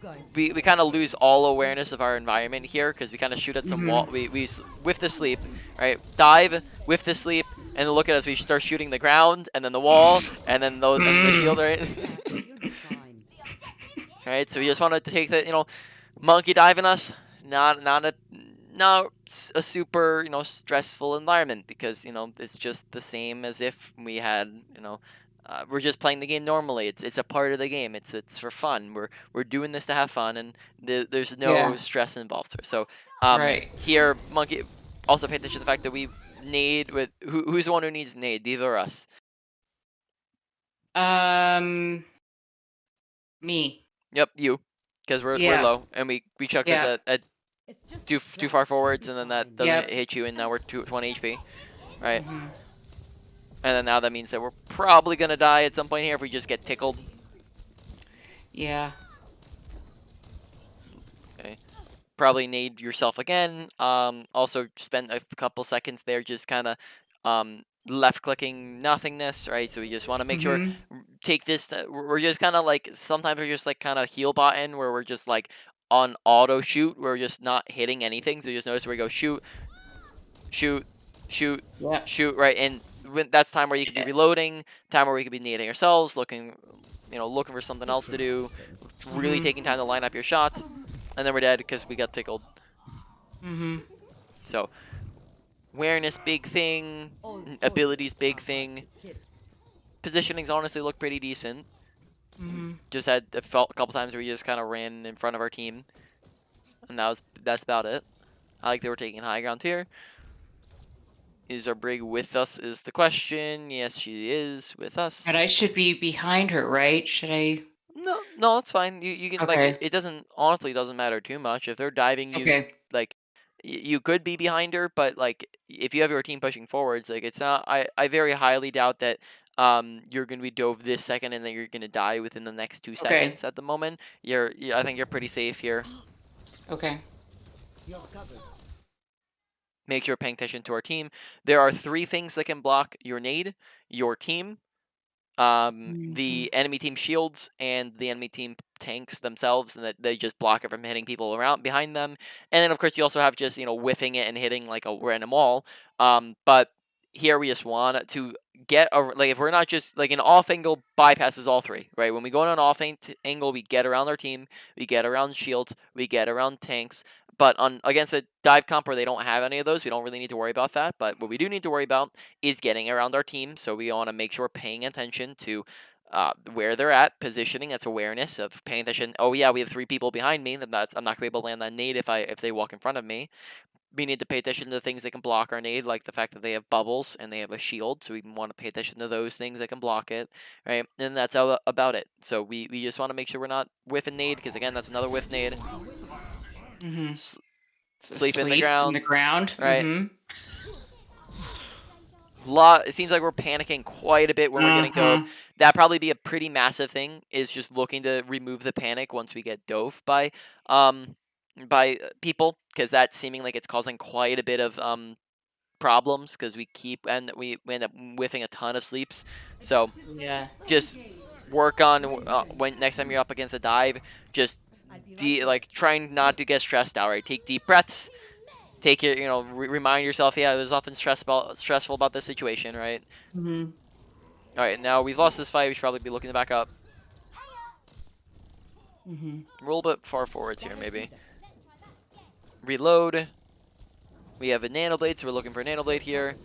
Speaker 4: gone
Speaker 1: we kind of lose all awareness of our environment here because we kind of shoot at some wall. We whiff the sleep, right? Dive, whiff the sleep, and then look at us. We start shooting the ground and then the wall and then the shield, right?
Speaker 4: You'll be fine.
Speaker 1: Right. So we just wanted to take the monkey diving us, not a super stressful environment because it's just the same as if we had we're just playing the game normally. It's a part of the game. It's for fun. We're doing this to have fun, and there's no
Speaker 2: Yeah.
Speaker 1: stress involved here. So
Speaker 2: Right.
Speaker 1: here monkey also pay attention to the fact that we nade with who's the one who needs nade, Diva or us?
Speaker 2: Me.
Speaker 1: Yep, you, because we're
Speaker 2: Yeah.
Speaker 1: low and we chuck this
Speaker 2: Yeah.
Speaker 1: at
Speaker 4: It's just
Speaker 1: too
Speaker 4: a
Speaker 1: far
Speaker 4: scratch.
Speaker 1: forwards,
Speaker 4: You'll
Speaker 1: and
Speaker 4: be
Speaker 1: then that
Speaker 4: fine.
Speaker 1: doesn't
Speaker 2: Yep.
Speaker 1: hit you, and now we're 20 HP, right?
Speaker 2: Mhm.
Speaker 1: And then now that means that we're probably gonna die at some point here if we just get tickled.
Speaker 2: Yeah.
Speaker 1: Okay. Probably nade yourself again. Also spend a couple seconds there just kind of left clicking nothingness, right? So we just want to make sure take this. We're just kind of like sometimes we're just like kind of heal button where we're just like on auto shoot. We're just not hitting anything. So you just notice where we go shoot, shoot, shoot,
Speaker 2: Yep.
Speaker 1: shoot, right? And that's time where you could be reloading, time where we could be nading ourselves, looking for something else to do, really taking time to line up your shots, and then we're dead because we got tickled. So awareness, big thing,
Speaker 4: All
Speaker 1: abilities,
Speaker 4: soldiers
Speaker 1: big
Speaker 4: are hard
Speaker 1: thing.
Speaker 4: to kill.
Speaker 1: Positionings honestly look pretty decent. Just had felt a couple times where we just kind of ran in front of our team, and that's about it. I like that we're taking high ground here. Is our brig with us is the question. Yes, she is with
Speaker 2: But
Speaker 1: us.
Speaker 2: I should be behind her, right? Should I?
Speaker 1: No, it's fine. You can like
Speaker 2: Okay.
Speaker 1: it doesn't honestly doesn't matter too much. If they're diving you
Speaker 2: Okay.
Speaker 1: like you could be behind her, but like if you have your team pushing forwards, like it's not I very highly doubt that you're going to be dove this second and then you're going to die within the next 2
Speaker 2: Okay.
Speaker 1: seconds at the moment. I think you're pretty safe here.
Speaker 2: Okay.
Speaker 4: You're covered.
Speaker 1: Make sure you're paying attention to our team. There are 3 things that can block your nade, your team, the enemy team shields and the enemy team tanks themselves, and that they just block it from hitting people around behind them. And then of course you also have just whiffing it and hitting like a random wall. But here we just want to get a like if we're not just like an off angle bypasses all 3, right? When we go on an off angle, we get around our team, we get around shields, we get around tanks. But on against a dive comp where they don't have any of those, we don't really need to worry about that. But what we do need to worry about is getting around our team. So we want to make sure we're paying attention to where they're at, positioning. That's awareness of paying attention. Oh yeah, we have 3 people behind me. I'm not gonna be able to land that nade if they walk in front of me. We need to pay attention to things that can block our nade, like the fact that they have bubbles and they have a shield. So we want to pay attention to those things that can block it, right? And that's about it. So we just want to make sure we're not whiffing nade because again, that's another whiff nade.
Speaker 2: So
Speaker 1: Sleep in the
Speaker 2: sleep in the
Speaker 1: ground,
Speaker 2: ground.
Speaker 1: right? It seems like we're panicking quite a bit when we're getting dove. That'd probably be a pretty massive thing, is just looking to remove the panic once we get dove by people, because that's seeming like it's causing quite a bit of problems because we end up whiffing a ton of sleeps. So
Speaker 2: Yeah.
Speaker 1: just work on when next time you're up against a dive, just trying not to get stressed out, right? Take deep breaths. Take your, remind yourself, yeah, there's nothing stressful about this situation, right? All right, now we've lost this fight. We should probably be looking to back up. We're a little bit far forwards here, maybe. Reload. We have a Nano Blade, so we're looking for a Nano Blade here.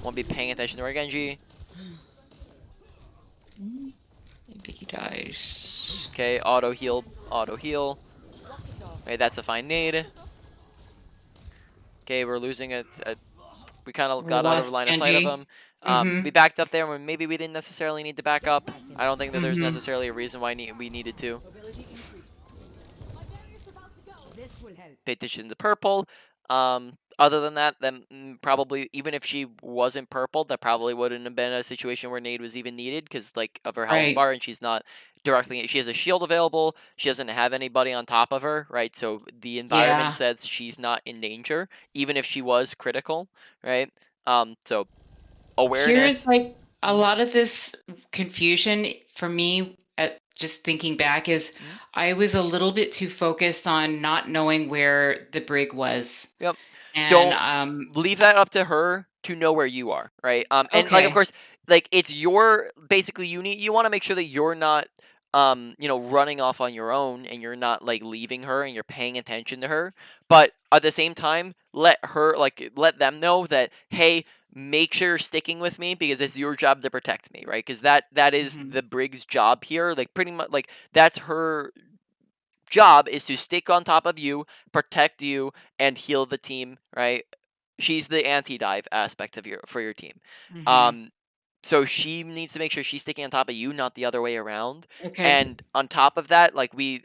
Speaker 1: Want to be paying attention to our Genji.
Speaker 2: Maybe he dies.
Speaker 1: Okay, auto heal, auto heal. Okay, that's a fine nade. Okay, we're losing it. We kind of got out of line of sight of
Speaker 2: Genji.
Speaker 1: him. We backed up there when maybe we didn't necessarily need to back up. I don't think that there's
Speaker 2: Mhm.
Speaker 1: necessarily a reason why we needed to.
Speaker 4: Mobility increased. This will help.
Speaker 1: Pay attention to purple. Other than that, then probably even if she wasn't purple, that probably wouldn't have been a situation where nade was even needed because like of her health
Speaker 2: Right.
Speaker 1: bar, and she's not directly. She has a shield available. She doesn't have anybody on top of her, right? So the environment
Speaker 2: Yeah.
Speaker 1: says she's not in danger, even if she was critical, right? So
Speaker 2: Here's
Speaker 1: awareness.
Speaker 2: like a
Speaker 1: Mhm,
Speaker 2: lot of this confusion for me at just thinking back is
Speaker 1: mhm.
Speaker 2: I was a little bit too focused on not knowing where the brig was.
Speaker 1: Yep.
Speaker 2: And
Speaker 1: Don't leave that up to her to know where you are, right? And like of
Speaker 2: okay.
Speaker 1: course, like it's your basically you want to make sure that you're not running off on your own and you're not like leaving her and you're paying attention to her. But at the same time, let them know that hey, make sure you're sticking with me because it's your job to protect me, right? Because that is
Speaker 2: Mhm.
Speaker 1: the brig's job here. Like pretty much like that's her job is to stick on top of you, protect you, and heal the team, right? She's the anti-dive aspect of your team.
Speaker 2: Mhm.
Speaker 1: Um, so she needs to make sure she's sticking on top of you, not the other way around.
Speaker 2: Okay.
Speaker 1: And on top of that, like we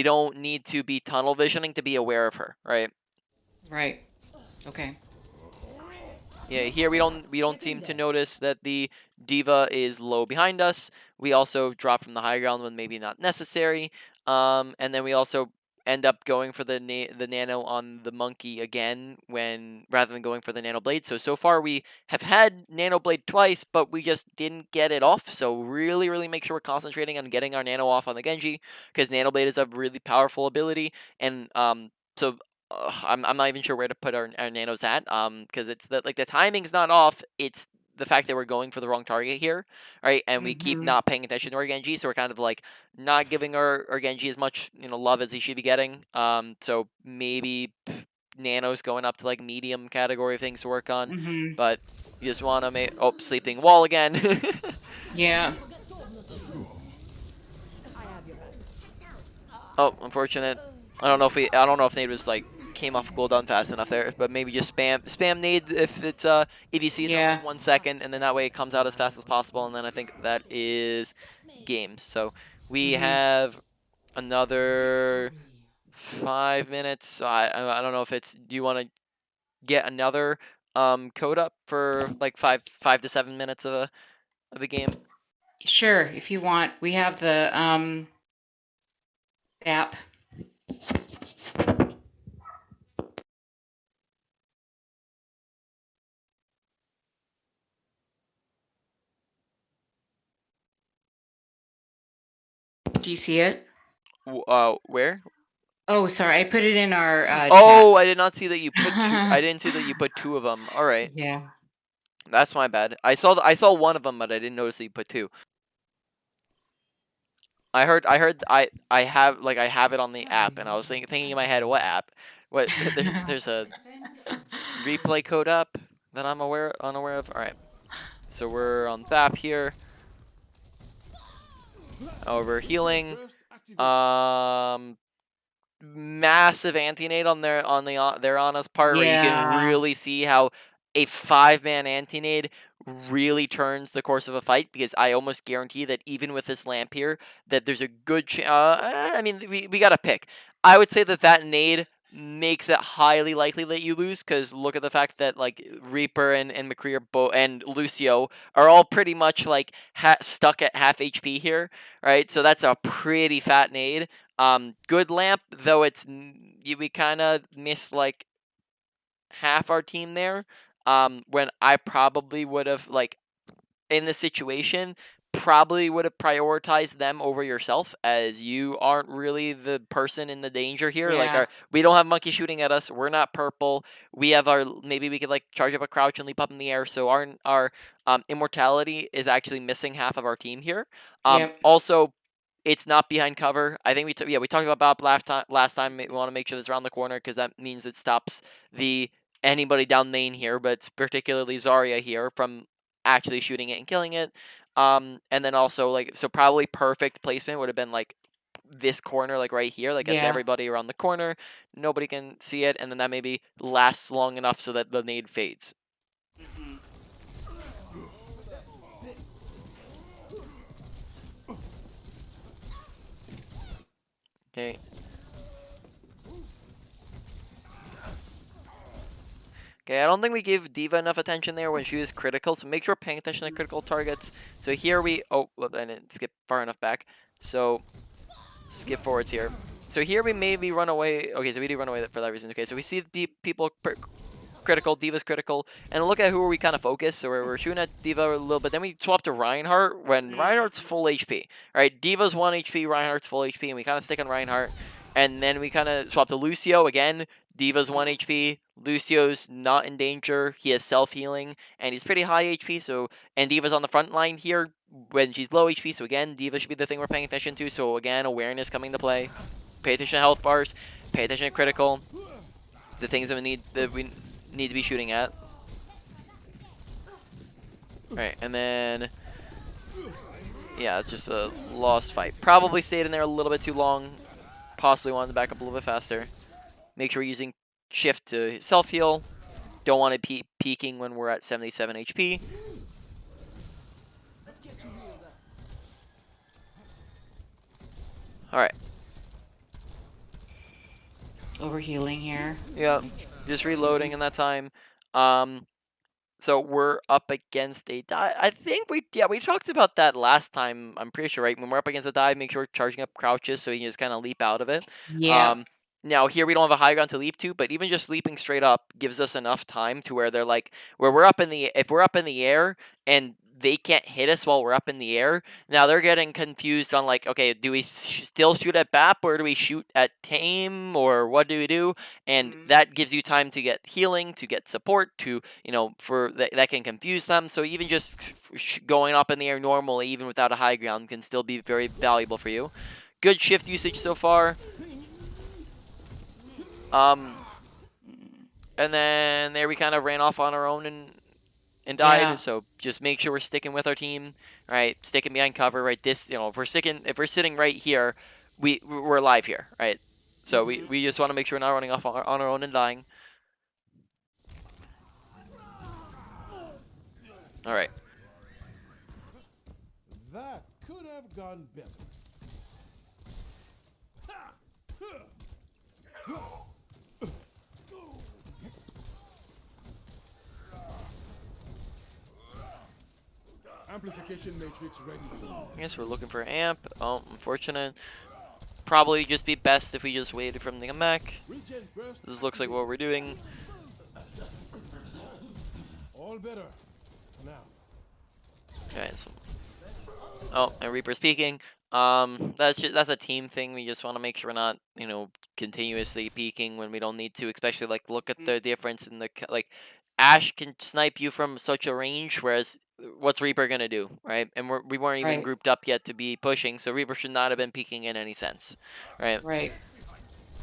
Speaker 1: don't need to be tunnel visioning to be aware of her, right?
Speaker 2: Right. Okay.
Speaker 1: Yeah, here we don't
Speaker 4: Get in
Speaker 1: seem to
Speaker 4: there.
Speaker 1: notice that the diva is low behind us. We also drop from the high ground when maybe not necessary. And then we also end up going for the nano on the monkey again when rather than going for the nano blade. So far we have had nano blade twice, but we just didn't get it off. So really make sure we're concentrating on getting our nano off on the Genji because nano blade is a really powerful ability and so I'm not even sure where to put our nanos at. Because it's the timing's not off. It's the fact that we're going for the wrong target here, right? And we keep
Speaker 2: Mhm.
Speaker 1: not paying attention to our Genji, so we're kind of like not giving our Genji as much love as he should be getting. So maybe nanos going up to like medium category things to work on,
Speaker 2: Mhm.
Speaker 1: but you just want to make sleeping wall again.
Speaker 2: Yeah.
Speaker 4: I have your back.
Speaker 1: Oh, unfortunate. I don't know if nade was like came off cooldown fast enough there, but maybe just spam nade if it's if he sees around like
Speaker 2: Yeah.
Speaker 1: 1 second, and then that way it comes out as fast as possible, and then I think that is game. So we
Speaker 2: Mhm.
Speaker 1: have another 5 minutes. So I don't know if it's do you want to get another code up for like 5 to 7 minutes of the game?
Speaker 2: Sure, if you want. We have the app. Do you see it?
Speaker 1: Where?
Speaker 2: Oh, sorry. I put it in our chat.
Speaker 1: Oh, I did not see that you put two. I didn't see that you put two of them. All right.
Speaker 2: Yeah.
Speaker 1: That's my bad. I saw one of them, but I didn't notice that you put two. I have it on the app, and I was thinking in my head, what app? What there's a replay code app that I'm unaware of. All right, so we're on BAP here. Over healing. Um, massive anti-nade on their Ana's part, where you can
Speaker 2: Yeah.
Speaker 1: really see how a 5-man anti-nade really turns the course of a fight, because I almost guarantee that even with this lamp here, that there's a good I mean, we got to pick. I would say that nade makes it highly likely that you lose, because look at the fact that like Reaper and McCree and Lucio are all pretty much like stuck at half HP here, right? So that's a pretty fat nade. Good lamp, though we kind of missed like half our team there. When I probably would have like in this situation probably would have prioritized them over yourself, as you aren't really the person in the danger here. Like
Speaker 2: Yeah.
Speaker 1: we don't have monkey shooting at us. We're not purple. We have our maybe we could like charge up a crouch and leap up in the air. So our immortality is actually missing half of our team here.
Speaker 2: Yep.
Speaker 1: Also, it's not behind cover. I think we talked about Bop last time. We want to make sure it's around the corner because that means it stops the anybody down main here, but it's particularly Zarya here from actually shooting it and killing it. And then also like so probably perfect placement would have been like this corner, like right here, like gets
Speaker 2: Yeah.
Speaker 1: everybody around the corner. Nobody can see it, and then that maybe lasts long enough so that the nade fades.
Speaker 2: Mhm.
Speaker 1: Okay. Okay, I don't think we give D.Va enough attention there when she was critical, so make sure we're paying attention to critical targets. So here we... Oh, well, I didn't skip far enough back. So, skip forwards here. So here we maybe run away... Okay, so we do run away for that reason. Okay, so we see people critical, D.Va's critical, and look at who are we kind of focused. So we're shooting at D.Va a little bit, then we swap to Reinhardt when Reinhardt's full HP. Right, D.Va's 1 HP, Reinhardt's full HP, and we kind of stick on Reinhardt. And then we kind of swap to Lucio again. D.Va's 1 HP, Lucio's not in danger, he has self-healing, and he's pretty high HP, so, and D.Va's on the front line here when she's low HP, so again, D.Va should be the thing we're paying attention to, so again, awareness coming into play. Pay attention to health bars, pay attention to critical, the things that we need to be shooting at. Alright, and then, yeah, it's just a lost fight. Probably stayed in there a little bit too long, possibly wanted to back up a little bit faster. Make sure we're using shift to self-heal. Don't want to be peaking when we're at 77 HP. Alright.
Speaker 2: Overhealing here.
Speaker 1: Yeah, just reloading in that time. So we're up against a dive. I think we talked about that last time. I'm pretty sure, right? When we're up against a dive, make sure we're charging up crouches so you can just kind of leap out of it.
Speaker 2: Yeah.
Speaker 1: Now here we don't have a high ground to leap to, but even just leaping straight up gives us enough time to where they're like, where we're up in the, if we're up in the air and they can't hit us while we're up in the air. Now they're getting confused on like, okay, do we still shoot at BAP or do we shoot at Tame or what do we do? And that gives you time to get healing, to get support, to, you know, for that can confuse them. So even just going up in the air normally, even without a high ground, can still be very valuable for you. Good shift usage so far. And then there we kind of ran off on our own and died.
Speaker 2: Yeah.
Speaker 1: So just make sure we're sticking with our team, right? Sticking behind cover, right? This, you know, if we're sitting right here, we're alive here, right? So we just want to make sure we're not running off on our own and dying. All right.
Speaker 6: That could have gone better. Amplification matrix ready.
Speaker 1: I guess we're looking for amp. Oh, unfortunate. Probably just be best if we just waited for them to come back. This looks like what we're doing.
Speaker 6: All better now.
Speaker 1: Okay, so oh, and Reaper speaking. That's a team thing. We just want to make sure we're not, you know, continuously peeking when we don't need to. Especially like look at the difference in the like, Ashe can snipe you from such a range, whereas what's Reaper gonna do, right? And we weren't even grouped up yet to be pushing, so Reaper should not have been peeking in any sense, right?
Speaker 2: Right.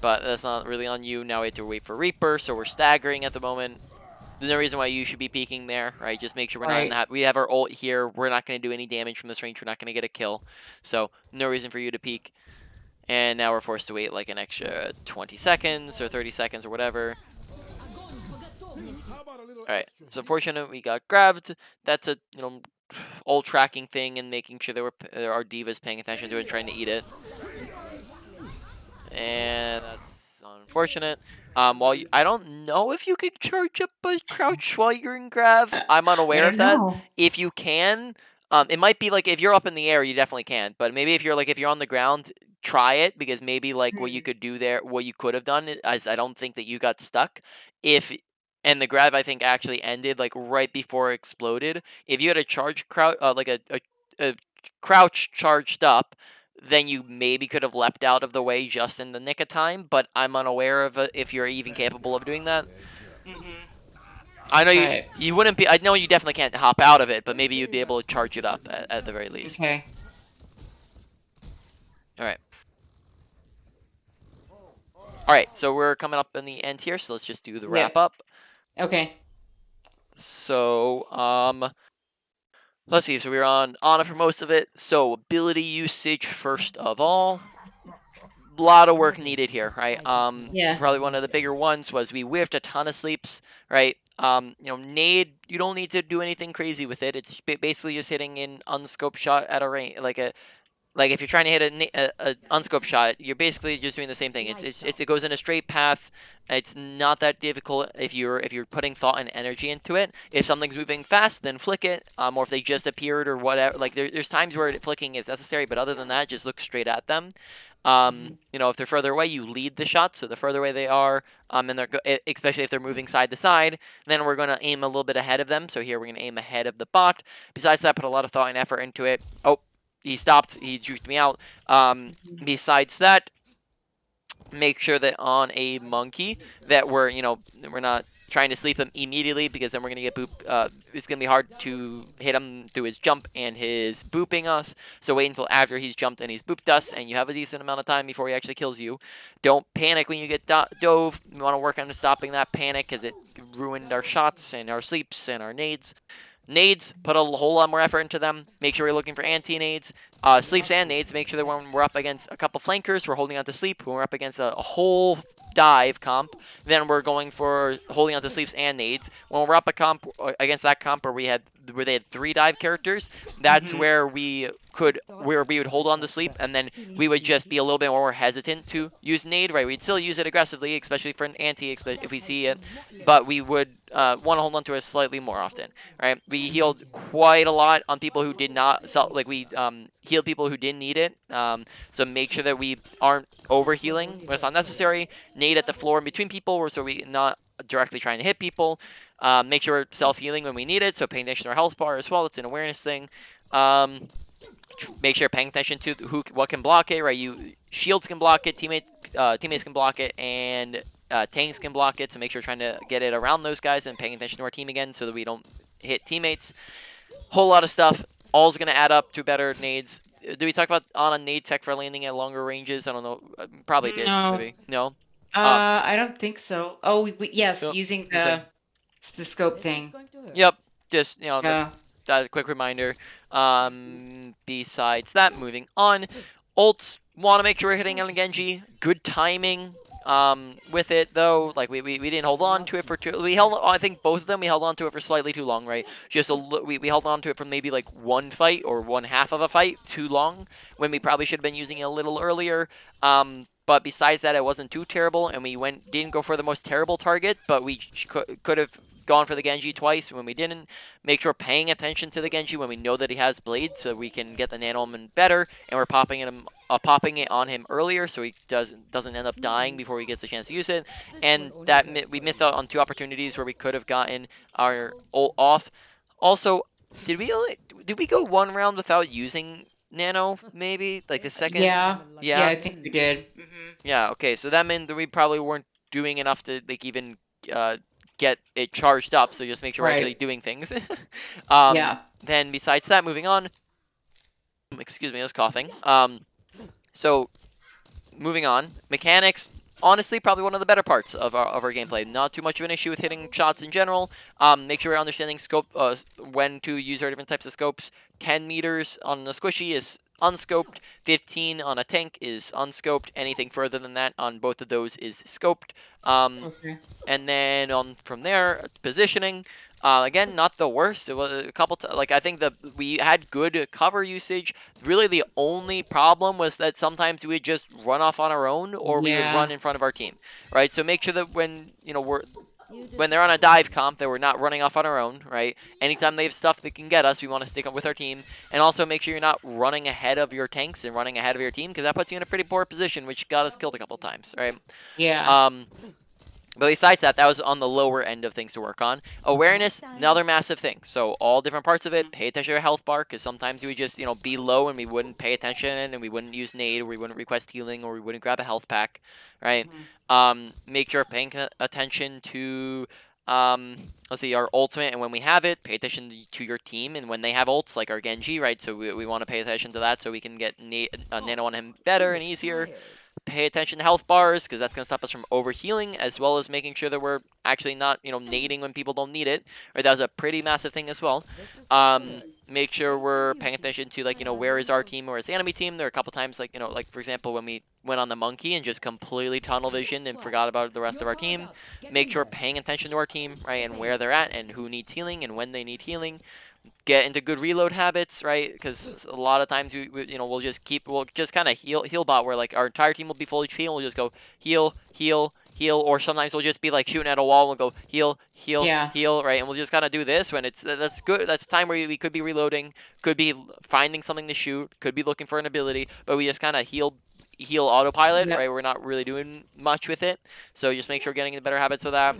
Speaker 1: But that's not really on you. Now we have to wait for Reaper, so we're staggering at the moment. There's no reason why you should be peeking there, right? Just make sure we're not in that. We have our ult here. We're not going to do any damage from this range. We're not going to get a kill. So, no reason for you to peek. And now we're forced to wait like an extra 20 seconds or 30 seconds or whatever. Alright, so fortunate we got grabbed. That's a, you know, ult tracking thing and making sure that our D.Va's paying attention to it and trying to eat it. And that's unfortunate. I don't know if you could charge up a crouch while you're in grav. I'm unaware of that. If you can, it might be like if you're up in the air, you definitely can. But maybe if you're on the ground, try it, because maybe like what you could do there, what you could have done, as I don't think that you got stuck. And the grav I think actually ended like right before it exploded. If you had a charge crouch, like a crouch charged up, then you maybe could have leapt out of the way just in the nick of time, but I'm unaware of if you're even capable of doing that. I know you wouldn't be. I know you definitely can't hop out of it, but maybe you'd be able to charge it up at the very least.
Speaker 2: Okay.
Speaker 1: All right. All right. So we're coming up in the end here, so let's just do the wrap up.
Speaker 2: Okay.
Speaker 1: So let's see. So we were on Ana for most of it. So ability usage first of all. Lot of work needed here, right? Probably one of the bigger ones was we whiffed a ton of sleeps, right? You know, nade, you don't need to do anything crazy with it. It's basically just hitting an unscoped shot at a range, like like if you're trying to hit a unscope shot, you're basically just doing the same thing. It goes in a straight path. It's not that difficult if you're putting thought and energy into it. If something's moving fast, then flick it. Or if they just appeared or whatever. Like there's times where flicking is necessary, but other than that, just look straight at them. You know, if they're further away, you lead the shot. So the further away they are, and especially if they're moving side to side, then we're going to aim a little bit ahead of them. So here we're going to aim ahead of the bot. Besides that, put a lot of thought and effort into it. Oh, he stopped. He juked me out. Besides that, make sure that on a monkey that we're not trying to sleep him immediately, because then we're gonna get boop. It's gonna be hard to hit him through his jump and his booping us. So wait until after he's jumped and he's booped us, and you have a decent amount of time before he actually kills you. Don't panic when you get dove. We want to work on stopping that panic, because it ruined our shots and our sleeps and our nades. Nades, put a whole lot more effort into them. Make sure we're looking for anti-nades. Sleeps and nades, make sure that when we're up against a couple flankers, we're holding on to sleep. When we're up against a whole dive comp, then we're going for holding on to sleeps and nades. When we're up against that comp where they had 3 dive characters, that's where we would hold on to sleep, and then we would just be a little bit more hesitant to use nade, right? We'd still use it aggressively, especially for an anti, if we see it, but we would want to hold on to it slightly more often, right? We healed quite a lot on people who did not, we healed people who didn't need it, so make sure that we aren't over healing when it's not necessary. Nade at the floor in between people, so we're not directly trying to hit people. Make sure we're self-healing when we need it, so paying attention to our health bar as well. It's an awareness thing. Make sure you're paying attention to what can block it, right? Shields can block it, teammates can block it, and tanks can block it. So make sure you're trying to get it around those guys and paying attention to our team again, so that we don't hit teammates. Whole lot of stuff. All's gonna add up to better nades. Did we talk about on a nade tech for landing at longer ranges? I don't know. Probably did.
Speaker 2: No.
Speaker 1: Maybe no.
Speaker 2: I don't think so. Oh, yes,
Speaker 1: Yep.
Speaker 2: using
Speaker 1: It's like-
Speaker 2: the scope
Speaker 4: This is
Speaker 2: thing.
Speaker 4: going to hurt.
Speaker 1: Yep. Just
Speaker 2: Yeah.
Speaker 1: that's a quick reminder. Besides that, moving on. Ults, want to make sure we're hitting on Genji. Good timing with it, though. Like, we didn't hold on to it for too... I think both of them, we held on to it for slightly too long, right? We held on to it for maybe, like, one fight or one half of a fight too long, when we probably should have been using it a little earlier. But besides that, it wasn't too terrible, and we didn't go for the most terrible target, but we could have gone for the Genji twice when we didn't. Make sure paying attention to the Genji when we know that he has Blade, so we can get the Nano better, and we're popping it on him earlier, so he doesn't end up dying before he gets the chance to use it. And that we missed out on 2 opportunities where we could have gotten our ult off. Also, did we go 1 round without using Nano? Maybe like the second.
Speaker 2: Yeah.
Speaker 1: Yeah.
Speaker 2: Yeah, I think we did.
Speaker 1: Yeah. Okay. So that meant that we probably weren't doing enough to like even get it charged up. So just make sure we're actually doing things.
Speaker 2: Yeah.
Speaker 1: Then besides that, moving on. Excuse me, I was coughing. So moving on, mechanics. Honestly, probably one of the better parts of our gameplay. Not too much of an issue with hitting shots in general. Make sure we're understanding scope, when to use our different types of scopes. 10 meters on the squishy is unscoped. 15 on a tank is unscoped. Anything further than that on both of those is scoped.
Speaker 2: Okay.
Speaker 1: And then from there, positioning. Again, not the worst. It was a couple like I think we had good cover usage. Really, the only problem was that sometimes we would just run off on our own, or we would run in front of our team, right? So make sure that when they're on a dive comp, that we're not running off on our own, right? Anytime they have stuff that can get us, we want to stick up with our team, and also make sure you're not running ahead of your tanks and running ahead of your team, because that puts you in a pretty poor position, which got us killed a couple times, right?
Speaker 2: Yeah.
Speaker 1: But besides that, that was on the lower end of things to work on. Awareness, another massive thing. So all different parts of it, pay attention to your health bar, because sometimes we would just, be low and we wouldn't pay attention, and we wouldn't use nade, or we wouldn't request healing, or we wouldn't grab a health pack, right? Make sure paying attention to, let's see, our ultimate, and when we have it, pay attention to your team, and when they have ults, like our Genji, right? So we want to pay attention to that so we can get Nano on him better and easier. Pay attention to health bars, because that's going to stop us from overhealing, as well as making sure that we're actually not, nading when people don't need it. Right, that was a pretty massive thing as well. Make sure we're paying attention to, like, where is our team, where is the enemy team. There are a couple times, like, like, for example, when we went on the monkey and just completely tunnel visioned and forgot about the rest of our team. Make sure paying attention to our team, right, and where they're at, and who needs healing, and when they need healing. get into good reload habits, right? Because a lot of times we'll just kind of heal bot where like our entire team will be full HP and we'll just go heal, heal, heal, or sometimes we'll just be like shooting at a wall and we'll go heal, heal,
Speaker 2: Yeah.
Speaker 1: heal, right? And we'll just kind of do this when that's good. That's time where we could be reloading, could be finding something to shoot, could be looking for an ability, but we just kind of heal autopilot,
Speaker 2: Yep.
Speaker 1: right? We're not really doing much with it, so just make sure we're getting into better habits of that.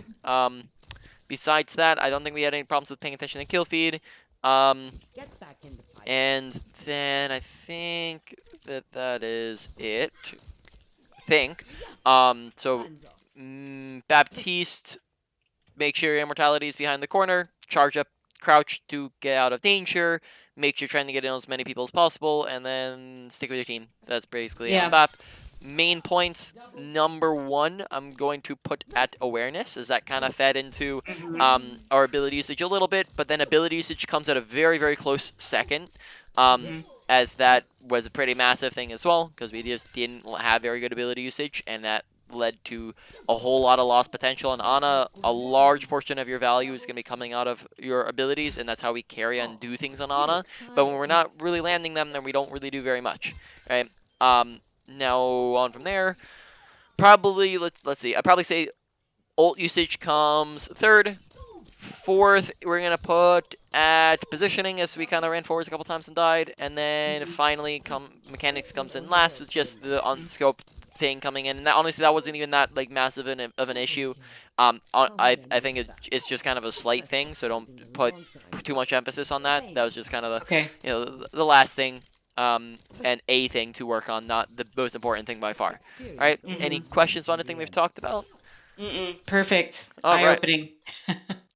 Speaker 1: Besides that, I don't think we had any problems with paying attention to kill feed.
Speaker 4: Get back in the fight.
Speaker 1: And then I think that is it. I think. So
Speaker 4: Hands off.
Speaker 1: Baptiste, make sure your immortality is behind the corner. Charge up, crouch to get out of danger. Make sure you're trying to get in as many people as possible, and then stick with your team. That's basically on
Speaker 2: Yeah.
Speaker 1: BAP. Main points, number 1, I'm going to put at awareness, as that kind of fed into our ability usage a little bit, but then ability usage comes at a very, very close second, as that was a pretty massive thing as well, because we just didn't have very good ability usage, and that led to a whole lot of lost potential. And Ana, a large portion of your value is going to be coming out of your abilities, and that's how we carry and do things on Ana. But when we're not really landing them, then we don't really do very much, right? Now on from there, probably let's see. I'd probably say ult usage comes third. Fourth, we're gonna put at positioning, as we kind of ran forwards a couple times and died, and then finally mechanics comes in last with just the unscoped thing coming in. And that, honestly, that wasn't even that like massive of an issue. I think it's just kind of a slight thing, so don't put too much emphasis on that. That was just kind of the last thing. And a thing to work on, not the most important thing by far. All right. Any questions on anything we've talked about?
Speaker 2: Perfect.
Speaker 1: All right.
Speaker 2: Eye-opening.